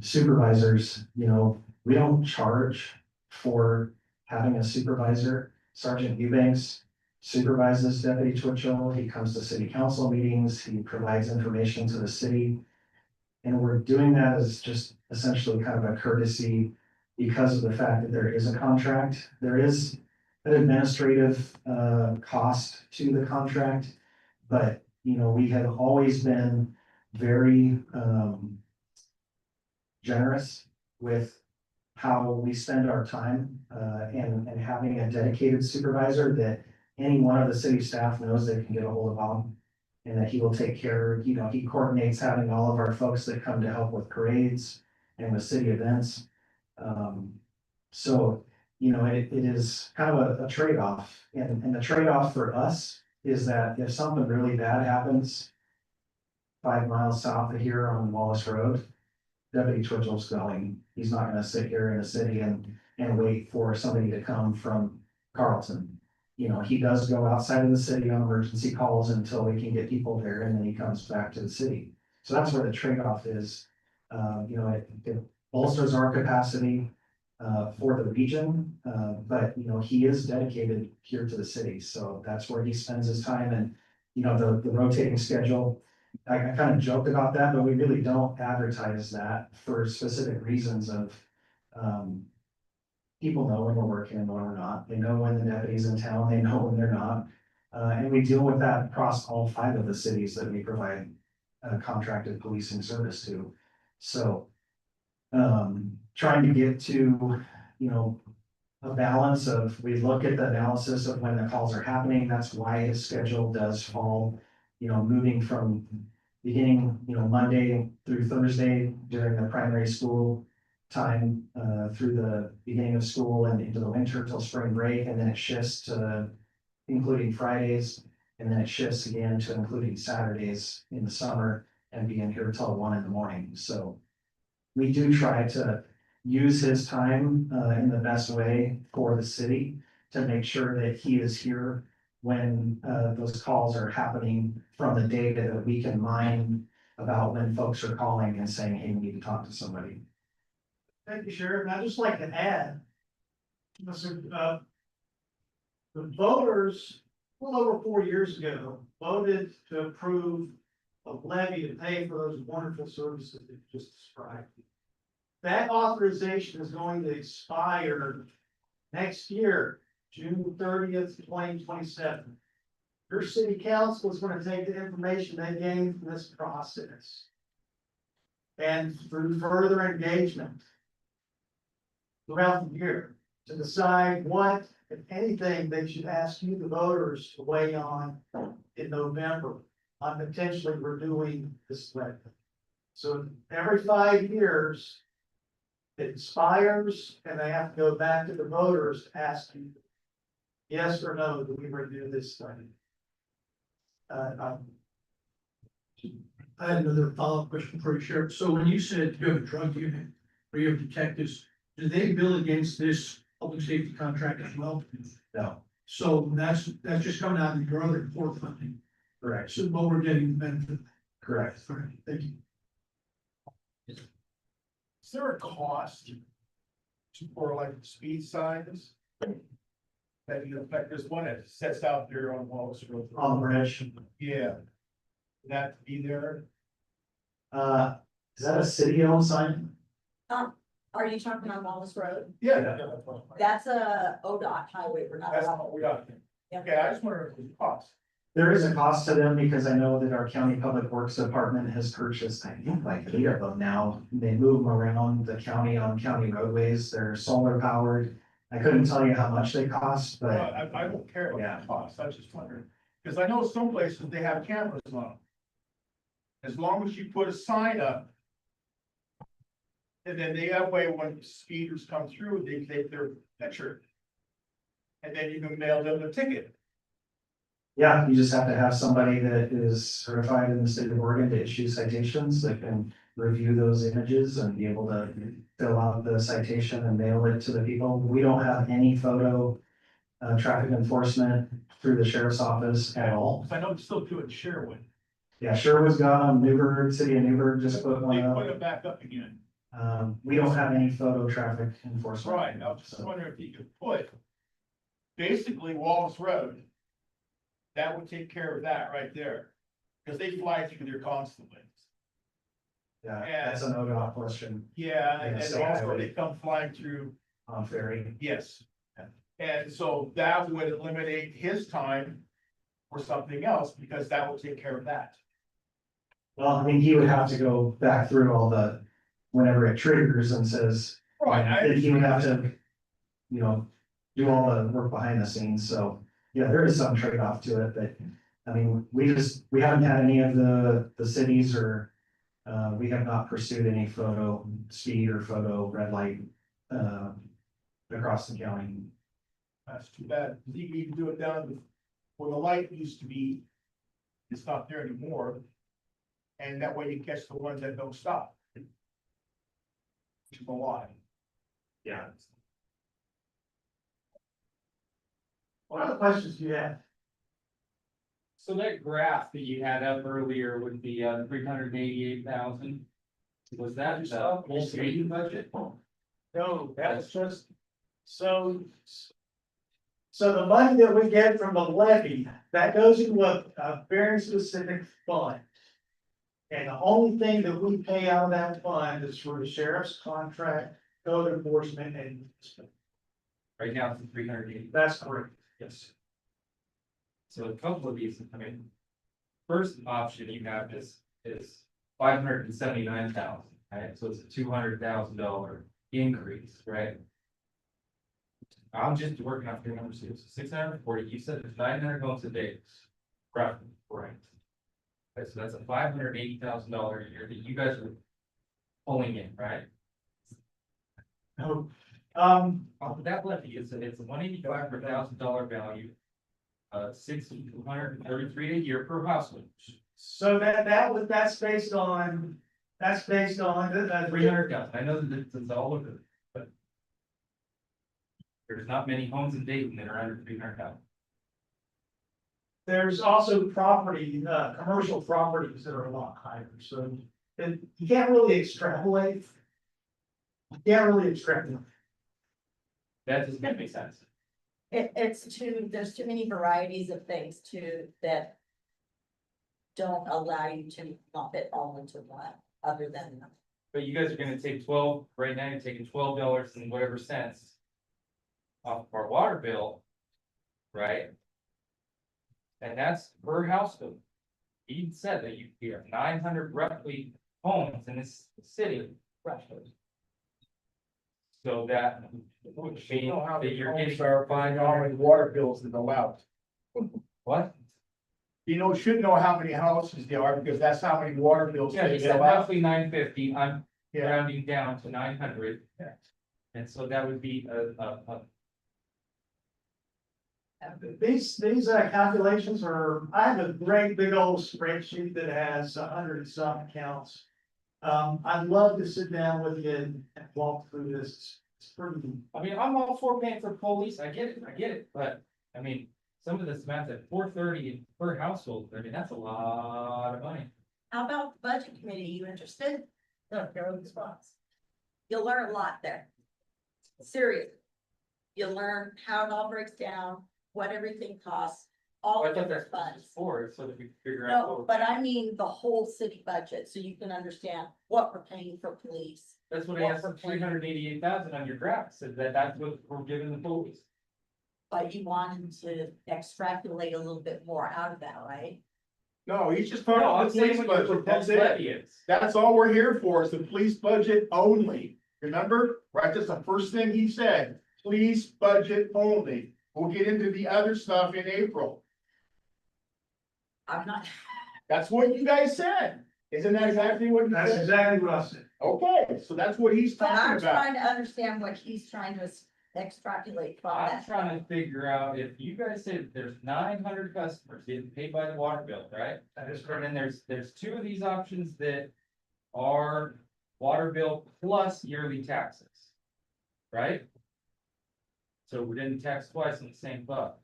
supervisors. We don't charge for having a supervisor. Sergeant Eubanks supervises Deputy Twitchell. He comes to city council meetings. He provides information to the city. And we're doing that as just essentially kind of a courtesy because of the fact that there is a contract. There is an administrative cost to the contract, but we have always been very generous with how we spend our time and having a dedicated supervisor that any one of the city staff knows they can get a hold of Bob and that he will take care. He coordinates having all of our folks that come to help with parades and with city events. So it is kind of a trade-off, and the trade-off for us is that if something really bad happens 5 miles south of here on Wallace Road, Deputy Twitchell's going. He's not gonna sit here in the city and wait for somebody to come from Carlton. you know, he does go outside of the city on emergency calls until we can get people there, and then he comes back to the city. So that's where the trade-off is. You know, it bolsters our capacity for the region, but, you know, he is dedicated here to the city, so that's where he spends his time. And, you know, the rotating schedule, I kind of joked about that, but we really don't advertise that for specific reasons of, people know when we're working and when we're not. They know when the deputy's in town, they know when they're not. And we deal with that across all 5 of the cities that we provide contracted policing service to. So, trying to get to, you know, a balance of, we look at the analysis of when the calls are happening. That's why his schedule does fall, you know, moving from beginning, you know, Monday through Thursday during the primary school time, through the beginning of school and into the winter till spring break, and then it shifts to including Fridays, and then it shifts again to including Saturdays in the summer and being here till 1 in the morning. So we do try to use his time in the best way for the city to make sure that he is here when those calls are happening, from the data that we can mine about when folks are calling and saying, hey, we need to talk to somebody. Thank you, Sheriff. And I'd just like to add, listen, the voters, a little over 4 years ago, voted to approve a levy to pay for those wonderful services that you just described. That authorization is going to expire next year, June 30th, 2027. Your city council is going to take the information they gained from this process and through further engagement throughout the year to decide what, if anything, they should ask you, the voters, to weigh on in November on potentially renewing this levy. So every 5 years, it expires, and they have to go back to the voters to ask you, yes or no, do we renew this study? I had another follow-up question for you, Sheriff. So when you said you have a drug unit or you have detectives, do they bill against this public safety contract as well? No, So that's just coming out of your other core funding. correct, So what we're getting the benefit. correct. All right, thank you. Is there a cost for like speed signs? That you affect, there's one that sets out there on Wallace Road. On the bridge, Yeah. That be there? is that a city-owned sign? Are you talking on Wallace Road? Yeah. That's a ODOT highway, we're not. That's not what we got. Okay, I just wonder if there's a cost. There is a cost to them, because I know that our county public works department has purchased, I think, like 8 of them now. They move them around the county on county roadways. They're solar powered. I couldn't tell you how much they cost, but I don't care about Yeah. the cost, I was just wondering, because I know some places they have cameras on them. As long as you put a sign up. And then that way, when speeders come through, they take their picture. And then you can mail them a ticket. yeah, you just have to have somebody that is certified in the state of Oregon to issue citations that can review those images and be able to fill out the citation and mail it to the people. We don't have any photo traffic enforcement through the sheriff's office at all. Because I know they still do it in Sherwood. Yeah, Sherwood's got on Newburgh, city of Newburgh just put one They up. put it back up again. We don't have any photo traffic enforcement. Right, I was just So, wondering if you could put. Basically Wallace Road. That would take care of that right there. Because they fly through there constantly. yeah, that's an ODOT question Yeah, Yeah, and state also highway. they come flying through, on ferry. yes. And so that would eliminate his time for something else, because that would take care of that. Well, I mean, he would have to go back through all the, whenever it triggers and says, then he would have to, you know, do all the work behind the scenes, so, yeah, there is some trade-off to it, but, I mean, we haven't had any of the cities or, we have not pursued any photo speed or photo red light, across the county. That's too bad. You need to do it down where the light used to be. It's not there anymore. And that way you catch the ones that don't stop. Which is a lot. Yeah. What other questions do you have? So that graph that you had up earlier with the 388,000. Was that the whole meeting budget? No, that's just, so. So the money that we get from the levy, that goes into a very specific fund. And the only thing that we pay out of that fund is for the sheriff's contract, code enforcement, and Right now it's 380. that's correct. Yes. So a couple of these, I mean, first option you have is 579,000, right? So it's a $200,000 increase, right? I'm just working off your numbers here. So 640, you said there's 900 homes a day. Roughly, correct. Okay, so that's a $580,000 a year that you guys are pulling in, right? No, Off of that levy, it's a $185 per $1,000 value. 6,233 a year per household. so that's based on, the 300,000. I know that it's all of it, but there's not many homes in Dayton that are under 300,000. There's also property, commercial properties that are a lot higher, so you can't really extrapolate. That doesn't make sense. There's too many varieties of things too that don't allow you to lump it all into one, other than. But you guys are gonna take 12, right now you're taking $12 and whatever cents off of our water bill, right? And that's per household. He said that you have 900 roughly homes in this city. Roughly. So that would mean that you're getting Verifying how many water bills that go out. what? You should know how many houses there are, because that's how many water bills Yeah, they he said go out. roughly 950, I'm Yeah. rounding down to 900. Yeah. And so that would be These calculations are, I have a great big old spreadsheet that has 100 and some accounts. I'd love to sit down with you and walk through this. It's pretty. I mean, I'm all for paying for police, I get it, but, I mean, some of this math at 430 per household, I mean, that's a lot of money. How about the budget committee? You interested? No, here are the spots. You'll learn a lot there. Seriously. You'll learn how it all breaks down, what everything costs, all I the thought that's different what funds. it's for, so that we can figure out. No, but I mean the whole city budget, so you can understand what we're paying for police. That's what I asked for, 388,000 on your graph, said that's what we're giving the police. But you wanted to extrapolate a little bit more out of that, right? No, he's just talking No, about I'm the saying police what your budget, that's proposed it. levy is. That's all we're here for, is the police budget only. Remember, right, that's the first thing he said, police budget only. We'll get into the other stuff in April. I'm not, That's what you guys said. Isn't that exactly what you That's said? exactly what I said. Okay, so that's what he's but I'm talking about. trying to understand what he's trying to extrapolate from I'm that. trying to figure out if you guys say that there's 900 customers getting paid by the water bill, right? That is And correct. then there's two of these options that are water bill plus yearly taxes. Right? So we're getting taxed twice in the same buck.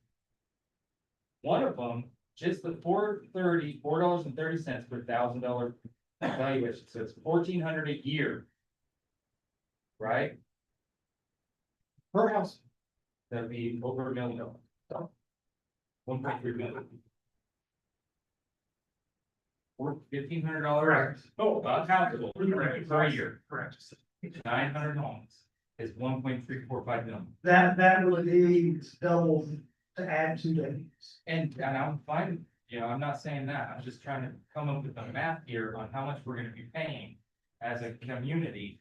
One of them, just the $4.30 per $1,000 valuation, so it's $1,400 a year. Right? Per house. That'd be over $1 million. 1.3 million. Or $1,500. Correct. Oh, accountable per year. Correct. 900 homes is 1.345 million. That would be double to add 2 days. And I'm fine, I'm not saying that, I'm just trying to come up with the math here on how much we're gonna be paying as a community.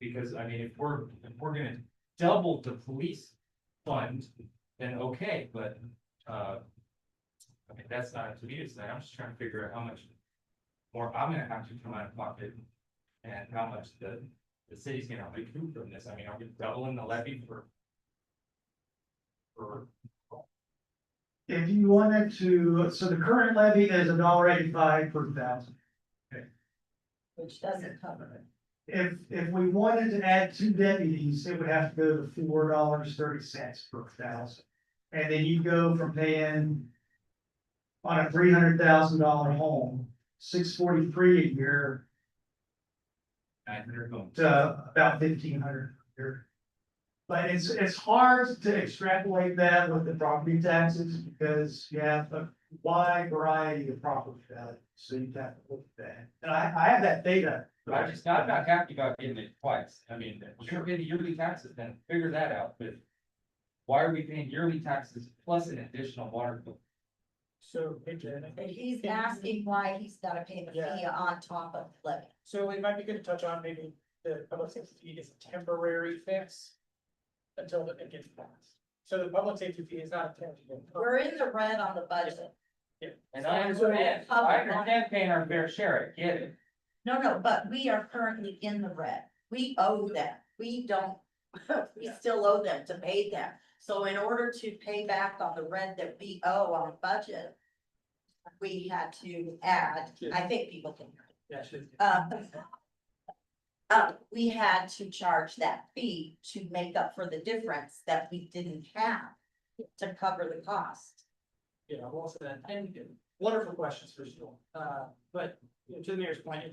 Because, I mean, if we're gonna double the police fund, then okay, but, I mean, that's not up to me to say, I'm just trying to figure out how much more I'm gonna have to come out of pocket. And how much the city's gonna recoup from this, I mean, are we doubling the levy for? If you wanted to, so the current levy is $1.85 per thousand. Which doesn't cover it. If we wanted to add 2 deputies, it would have to go to $4.30 per thousand. And then you go from paying on a $300,000 home, $643 a year 900 homes. to about 1,500 a year. But it's hard to extrapolate that with the property taxes because you have a wide variety of property values, so you have to look at that. And I have that data. I'm not happy about getting it twice. I mean, if you're paying yearly taxes, then figure that out, but why are we paying yearly taxes plus an additional water bill? So, hey, Jen, And he's asking why he's gotta pay the fee on top of the levy. So it might be good to touch on maybe the public safety fee is a temporary fix until it gets passed. So the public safety fee is not a temporary. We're in the red on the budget. And I understand paying our fair share, I get it. No, but we are currently in the red. We owe them. We don't, we still owe them to pay them. So in order to pay back on the red that we owe on the budget, we had to add, I think people can. Yeah, should. We had to charge that fee to make up for the difference that we didn't have to cover the cost. Yeah, well said, and wonderful questions for sure, but you know, to the mayor's point,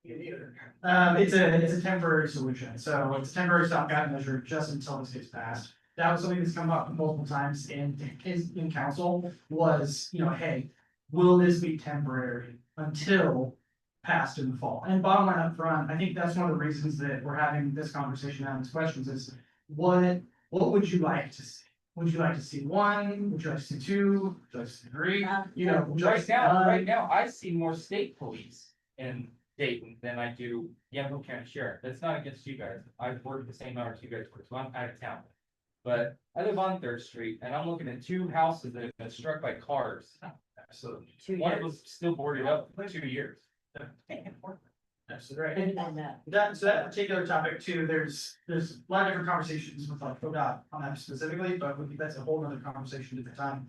it's a temporary solution, so it's a temporary stopgap measure just until this gets passed. That was something that's come up multiple times in council was, you know, hey, will this be temporary until passed in the fall? And bottom line up front, I think that's one of the reasons that we're having this conversation and these questions is what would you like to see? Would you like to see one? Would you like to see two? Would you like to see three? You know, would you like to see Right none? now, I see more state police in Dayton than I do Yamaha County Sheriff. That's not against you guys. I've worked the same hours you guys work, so I'm out of town. But I live on Third Street and I'm looking at two houses that have been struck by cars. Absolutely. One of them's still boarded up for 2 years. Absolutely right. So that particular topic too, there's a lot of different conversations with like ODOT on that specifically, but that's a whole nother conversation at the time.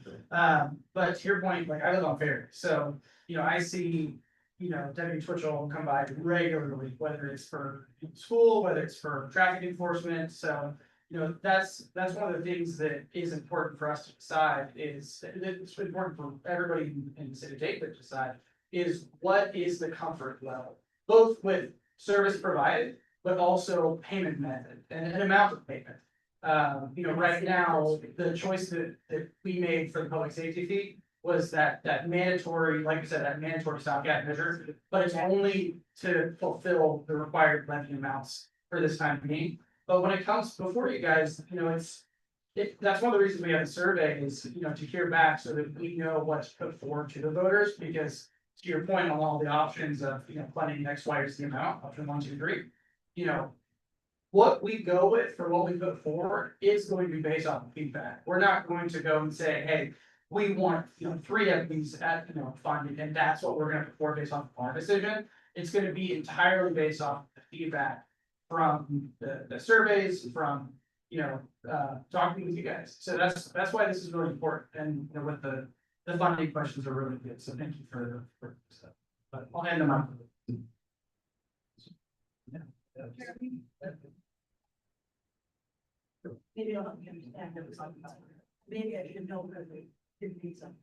But to your point, like I live on Ferry, so, you know, I see, you know, Deputy Twitchell come by regularly, whether it's for school, whether it's for traffic enforcement, so. You know, that's one of the things that is important for us to decide is, it's important for everybody in the city of Dayton to decide. Is what is the comfort level, both with service provided, but also payment method and amount of payment. You know, right now, the choice that we made for the public safety fee was that mandatory, like you said, that mandatory stopgap measure, but it's only to fulfill the required levy amounts for this time being. But when it comes before you guys, you know, that's one of the reasons we have the survey is, you know, to hear back so that we know what to put forward to the voters, because to your point on all the options of, you know, funding X, Y, or Z amount, option 1, 2, 3, you know. What we go with for what we put forward is going to be based on feedback. We're not going to go and say, hey, we want, you know, 3 of these at, you know, funding, and that's what we're gonna put forward based on our decision. It's gonna be entirely based off the feedback from the surveys, from, you know, talking with you guys. So that's why this is really important, and, you know, with the funding questions are really good, so thank you for stuff. But I'll hand them up. Maybe I'll understand that was something. Maybe I should know because we didn't need something.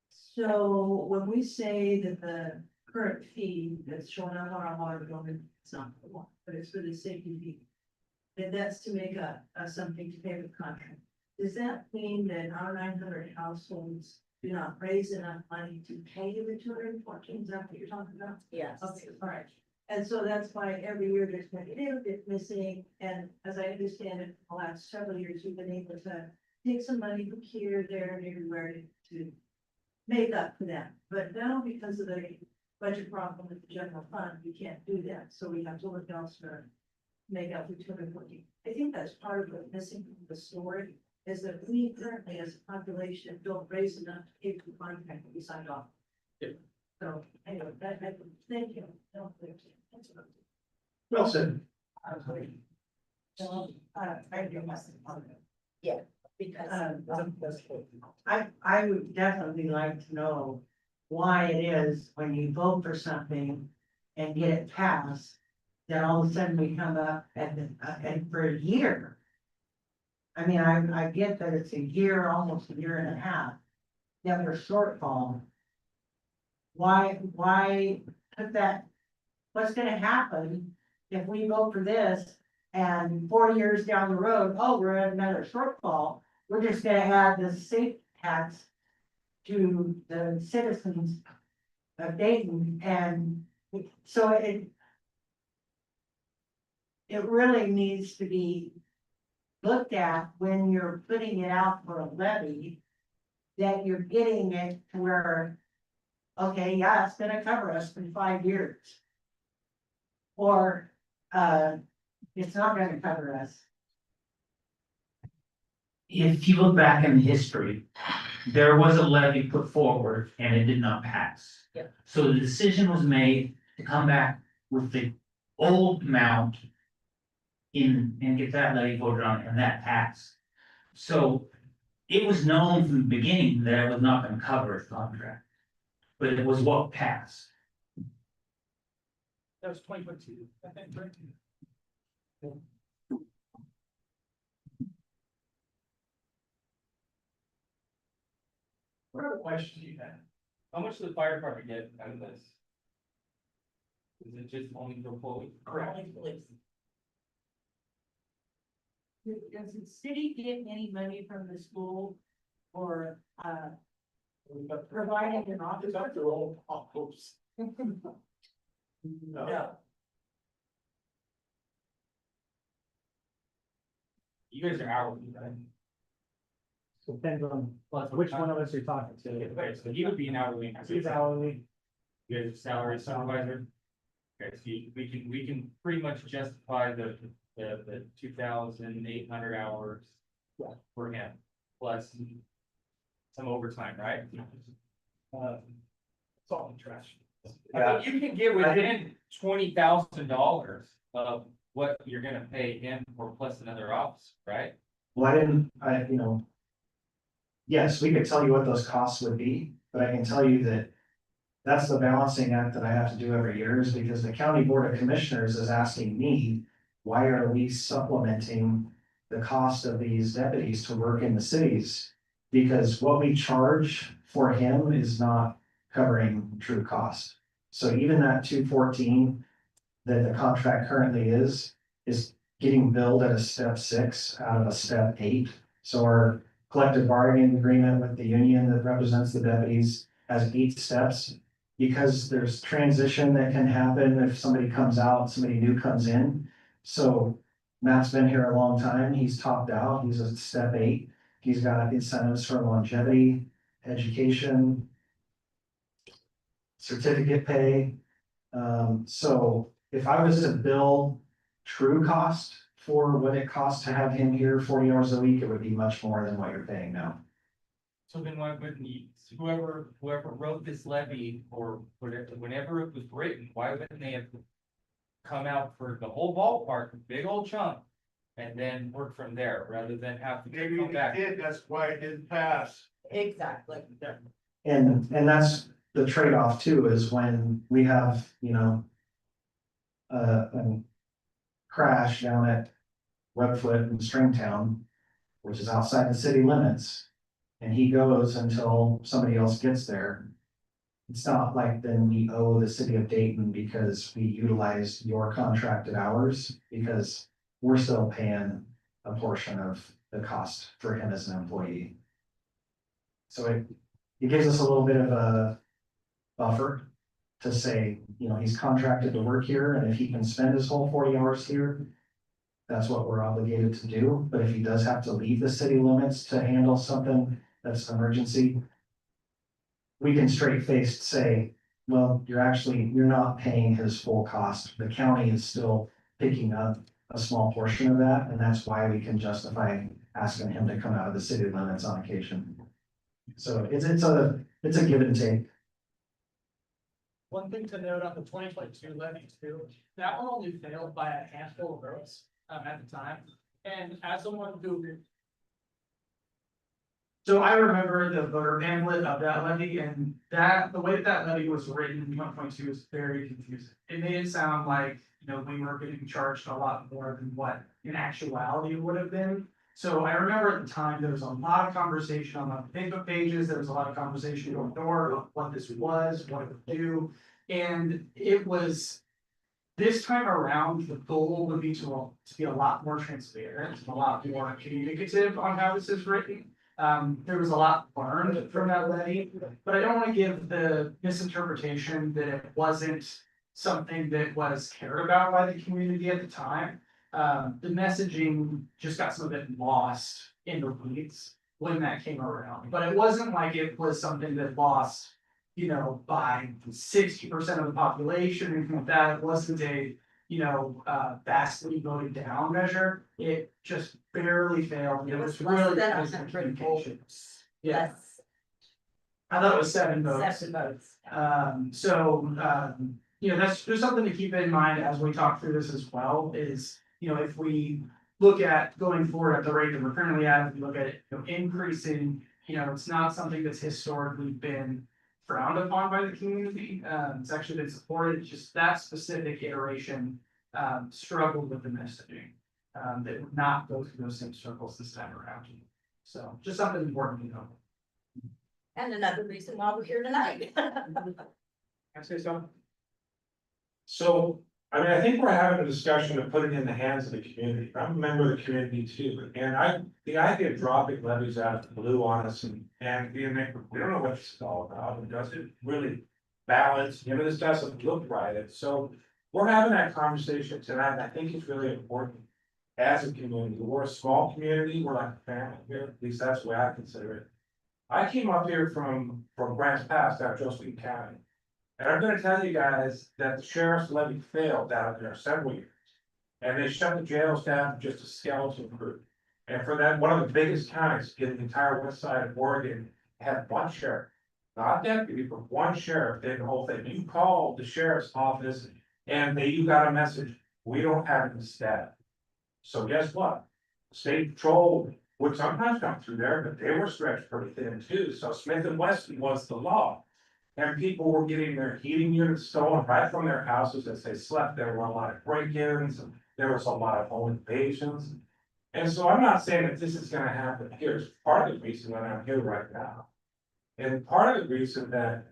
So when we say that the current fee that's showing up on our water bill, it's not the one, but it's for the safety fee. And that's to make something to pay with contract. Does that mean that our 900 households do not raise enough money to pay the 214? Is that what you're talking about? Yes. Okay, all right. And so that's why every year there's been a little bit missing, and as I understand it, the last several years, we've been able to take some money from here, there, and everywhere to make up for that. But now because of the budget problem with the general fund, we can't do that, so we have to look elsewhere, to make up for 240. I think that's part of what's missing from the story, is that we currently as a population don't raise enough to pay for the contract that we signed off. So anyway, thank you. Well said. I do myself. Yeah, because. I would definitely like to know why it is when you vote for something and get it passed, then all of a sudden we come up and for a year. I mean, I get that it's a year, almost a year and a half, that we're shortfall. Why put that, what's gonna happen if we vote for this and 4 years down the road, oh, we're at another shortfall, we're just gonna add the state tax to the citizens of Dayton, and so it really needs to be looked at when you're putting it out for a levy, that you're getting it to where, okay, yeah, it's gonna cover us for 5 years. Or, it's not gonna cover us. If you look back in history, there was a levy put forward and it did not pass. Yep. So the decision was made to come back with the old amount and get that levy voted on, and that passed. So it was known from the beginning that it was not gonna cover its contract, but it was what passed. That was 2022, I think, right? What other questions do you have? How much does the fire department get out of this? Is it just only for fully? Does the city get any money from the school for, providing an office? It's not their own office. No. You guys are hourly, right? Depends on which one of us you're talking to. Okay, so he would be an hourly. He's hourly. You guys are salary supervisor? Okay, so we can pretty much justify the 2,800 hours for him, plus some overtime, right? It's all in trash. I mean, you can get within $20,000 of what you're gonna pay him for plus another officer, right? Well, yes, we could tell you what those costs would be, but I can tell you that that's the balancing act that I have to do every year, is because the county board of commissioners is asking me, why are we supplementing the cost of these deputies to work in the cities? Because what we charge for him is not covering true cost. So even that 214 that the contract currently is getting billed at a step 6 out of a step 8. So our collective bargaining agreement with the union that represents the deputies has 8 steps. Because there's transition that can happen if somebody comes out, somebody new comes in. So Matt's been here a long time, he's topped out, he's a step 8. He's got incentives for longevity, education, certificate pay. So if I was to bill true cost for what it costs to have him here 40 hours a week, it would be much more than what you're paying now. So then why wouldn't you, whoever wrote this levy or whenever it was written, why wouldn't they have come out for the whole ballpark, a big old chunk, and then work from there rather than have to Maybe come they back? did, that's why it didn't pass. Exactly. And that's the trade-off too, is when we have, a crash down at Webfoot in Stringtown, which is outside the city limits, and he goes until somebody else gets there. It's not like then we owe the city of Dayton because we utilized your contracted hours, because we're still paying a portion of the cost for him as an employee. So it gives us a little bit of a buffer to say, he's contracted to work here, and if he can spend his whole 40 hours here, that's what we're obligated to do. But if he does have to leave the city limits to handle something that's an emergency, we can straight faced say, well, you're not paying his full cost. The county is still picking up a small portion of that, and that's why we can justify asking him to come out of the city limits on occasion. So it's a give and take. One thing to note on the 2022 levy too, that one only failed by a handful of votes at the time. And as someone who. So I remember the voter pamphlet of that levy, and the way that levy was written in 1.2 was very confusing. It made it sound like, we were getting charged a lot more than what in actuality it would have been. So I remember at the time, there was a lot of conversation on the Facebook pages, there was a lot of conversation going door about what this was, what it would do. And it was, this time around, the goal would be to be a lot more transparent, a lot more communicative on how this is written. There was a lot learned from that levy, but I don't want to give the misinterpretation that it wasn't something that was cared about by the community at the time. The messaging just got some of it lost in the weeds when that came around, but it wasn't like it was something that lost, you know, by 60% of the population or anything like that. It wasn't a, vastly voted down measure. It just barely failed. It was really just communication. Yeah, Yes, I thought it was 7 votes. 7 votes. That's just something to keep in mind as we talk through this as well, is, if we look at going forward at the rate that we're currently at, if we look at it, increasing, it's not something that's historically been frowned upon by the community. It's actually been supported, it's just that specific iteration, struggled with the messaging. That would not go through those same circles this time around. So just something important to know. And another reason why we're here tonight. Can I say something? So, I think we're having a discussion of putting it in the hands of the community. I'm a member of the community too, and the idea of dropping levies out of the blue on us and being like, we don't know what this is all about, and does it really balance, this doesn't look right, and so we're having that conversation tonight, and I think it's really important as a community. We're a small community, we're like a family here, at least that's the way I consider it. I came up here from Grants Pass, out of Josephine County. And I'm gonna tell you guys that the sheriff's levy failed down there several years. And they shut the jails down to just a skeleton crew. And for that, one of the biggest counties in the entire west side of Oregon had one sheriff. Not deputy, but one sheriff did the whole thing. You called the sheriff's office and you got a message, we don't have any staff. So guess what? State patrol would sometimes come through there, but they were stretched pretty thin too. So Smith and Wesson was the law. And people were getting their heating units stolen right from their houses as they slept. There were a lot of break-ins, and there was a lot of home invasions. And so I'm not saying that this is gonna happen here. It's part of the reason that I'm here right now. And part of the reason that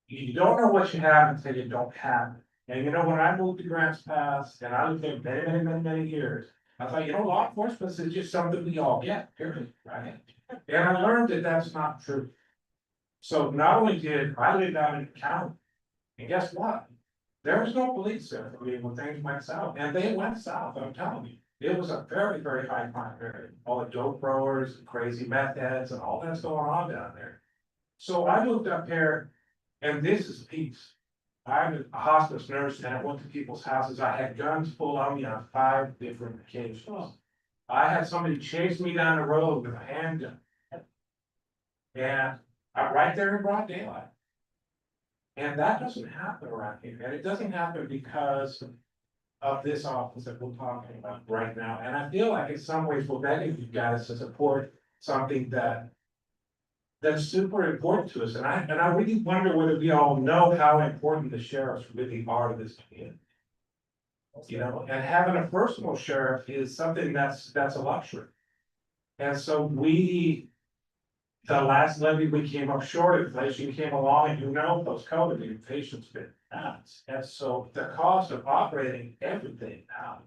you don't know what you have until you don't have it. And when I moved to Grants Pass, and I lived there many years, I thought, law enforcement is just something we all get, period, right? And I learned that that's not true. So not only did I live out in the county, and guess what? There was no police there for me when things went south, and they went south, I'm telling you. It was a very, very high crime area, all the dope growers, crazy meth heads, and all that's going on down there. So I moved up here, and this is peace. I'm a hospice nurse, and I went to people's houses, I had guns pulled on me on 5 different occasions. I had somebody chase me down the road with a handgun. And I'm right there in broad daylight. And that doesn't happen around here, and it doesn't happen because of this office that we're talking about right now. And I feel like in some ways we're begging you guys to support something that's super important to us. And I really wonder whether we all know how important the sheriffs really are to this community. And having a personal sheriff is something that's a luxury. And so the last levy we came up short, inflation came along, and post-COVID, the inflation's been nuts. And so the cost of operating everything now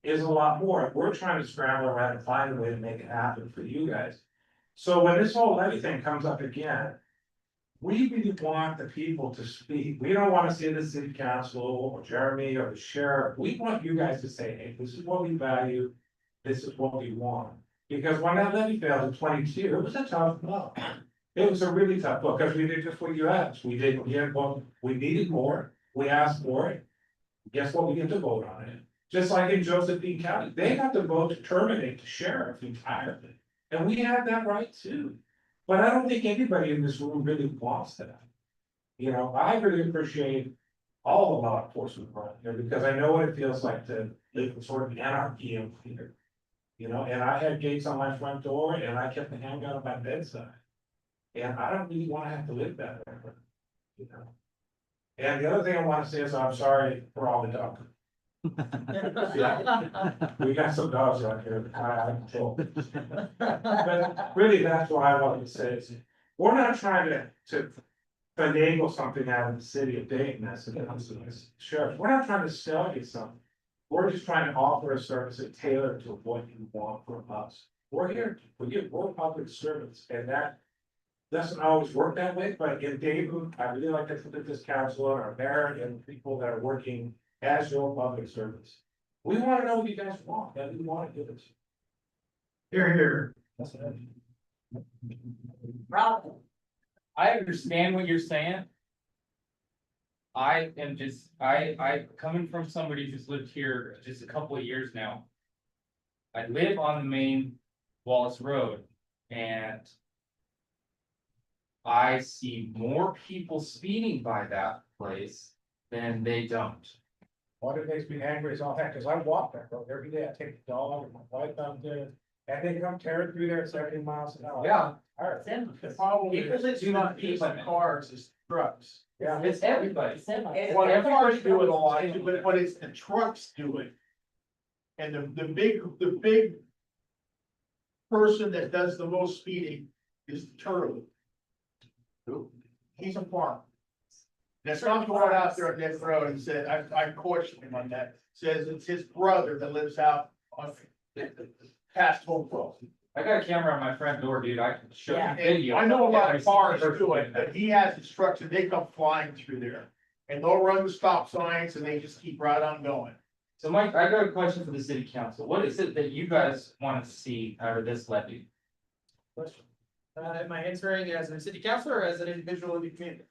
is a lot more. We're trying to scramble around and find a way to make it happen for you guys. So when this whole levy thing comes up again, we really want the people to speak. We don't want to see the city council or Jeremy or the sheriff. We want you guys to say, hey, this is what we value. This is what we want. Because when that levy failed in 22, it was a tough blow. It was a really tough blow, because we did just what you asked. We didn't get what we needed more. We asked for it. Guess what? We get to vote on it. Just like in Josephine County, they got to vote to terminate the sheriff entirely. And we have that right too. But I don't think anybody in this room really wants that. I really appreciate all the law enforcement around here, because I know what it feels like to live in sort of anarchy in here. And I had gates on my front door, and I kept the handgun on my bedside. And I don't really wanna have to live that way, And the other thing I wanna say is I'm sorry for all the talk We got some dogs out here, I control. But really, that's what I want to say is, we're not trying to finagle something out of the city of Dayton as it comes to this sheriff. We're not trying to sell you something. We're just trying to offer a service that's tailored to what you want from us. We're here, we're public servants, and that doesn't always work that way, but in Dayton, I really like to put this council and our mayor and people that are working as your public servants. We wanna know what you guys want, and we wanna give it to you. Here, here. That's what I mean. Rob, I understand what you're saying. I am just, coming from somebody who's lived here just a couple of years now. I live on the main Wallace Road and I see more people speeding by that place than they don't. What it makes me angry is all that, cause I walk that road every day, I take the dog and my wife out there, and they come tearing through there at 70 miles an hour. Yeah. Alright. The problem People that is, do not keep like them. cars is trucks. Yeah. It's everybody. Well, the cars do it a lot, but it's the trucks do it. And the big person that does the most speeding is the turtle. He's a farmer. That's not going out there on that road and said, I questioned him on that, says it's his brother that lives out on past Hopewell. I got a camera on my front door, dude. I can show you Yeah. video. I know a lot of cars do it, but he has instructions, they come flying through there. And they'll run the stop signs and they just keep right on going. So Mike, I got a question for the city council. What is it that you guys want to see out of this levy? Am I answering as a city councilor or as an individual in the community?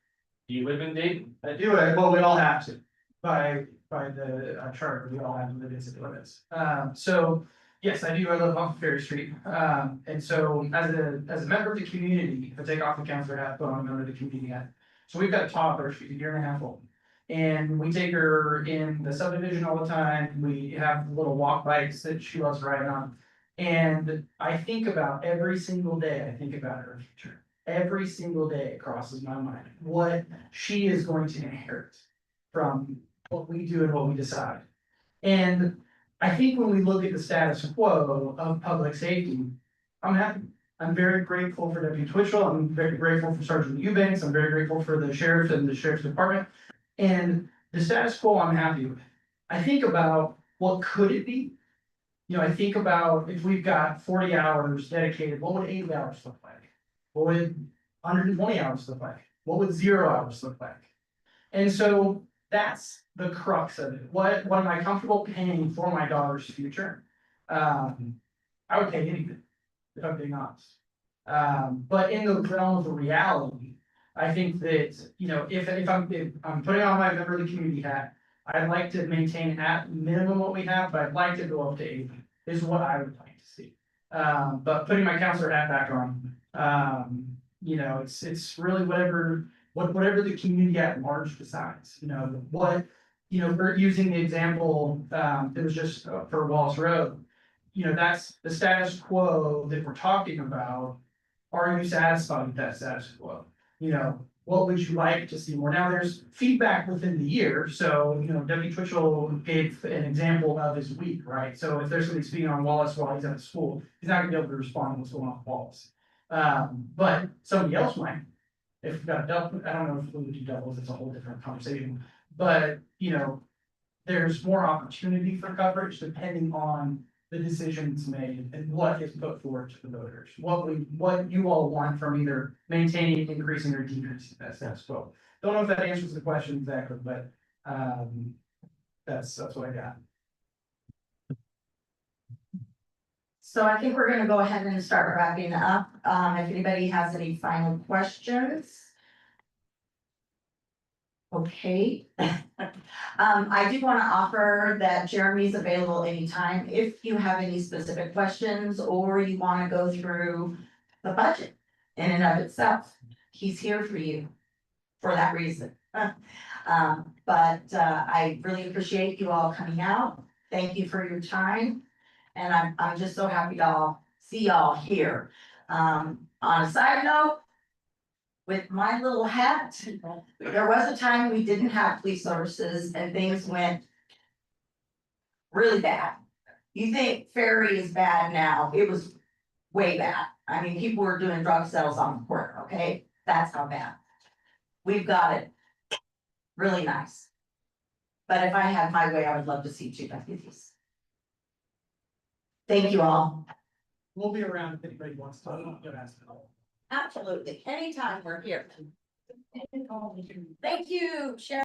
Do you live in Dayton? I do it, well, we all have to, by the charter, we all have to live in city limits. So, yes, I do, I live off Ferry Street, and so as a member of the community, if I take off the councilor hat, put on a member of the community hat. So we've got a toddler, she's a year and a half old, and we take her in the subdivision all the time, we have little walk bikes that she loves riding on. And I think about every single day, I think about her future. Every single day it crosses my mind, what she is going to inherit from what we do and what we decide. And I think when we look at the status quo of public safety, I'm happy. I'm very grateful for Deputy Twitchell, I'm very grateful for Sergeant Eubanks, I'm very grateful for the sheriff and the sheriff's department. And the status quo I'm happy with. I think about what could it be? You know, I think about if we've got 40 hours dedicated, what would 80 hours look like? What would 120 hours look like? What would 0 hours look like? And so that's the crux of it. What am I comfortable paying for my daughter's future? I would pay anything, if I'm being honest. But in the realm of the reality, I think that, you know, if I'm putting on my member of the community hat, I'd like to maintain at minimum what we have, but I'd like to go up to 80, is what I would like to see. But putting my counselor hat back on, you know, it's really whatever the community at large decides, you know, we're using the example, it was just for Wallace Road. You know, that's the status quo that we're talking about. Are you satisfied with that status quo? You know, what would you like to see more? Now, there's feedback within the year, so, you know, Deputy Twitchell gave an example of his week, right? So if there's somebody speaking on Wallace while he's at school, he's not gonna be able to respond to what's going on with Wallace. But somebody else might. If we've got a double, I don't know if we would do doubles, it's a whole different conversation, but, you know, there's more opportunity for coverage depending on the decisions made and what is put forward to the voters. What you all want from either maintaining, increasing, or decreasing that status quo. Don't know if that answers the question exactly, but that's what I got. So I think we're gonna go ahead and start wrapping up. If anybody has any final questions. Okay. I do want to offer that Jeremy's available anytime if you have any specific questions or you want to go through the budget in and of itself. He's here for you for that reason. But I really appreciate you all coming out. Thank you for your time. And I'm just so happy to see y'all here. On a side note, with my little hat, there was a time we didn't have police services and things went really bad. You think Ferry is bad now, it was way bad. I mean, people were doing drug sales on the corner, okay? That's how bad. We've got it really nice. But if I had my way, I would love to see two deputies. Thank you all. We'll be around if anybody wants to get asked. Absolutely, anytime we're here. Thank you, Sharon.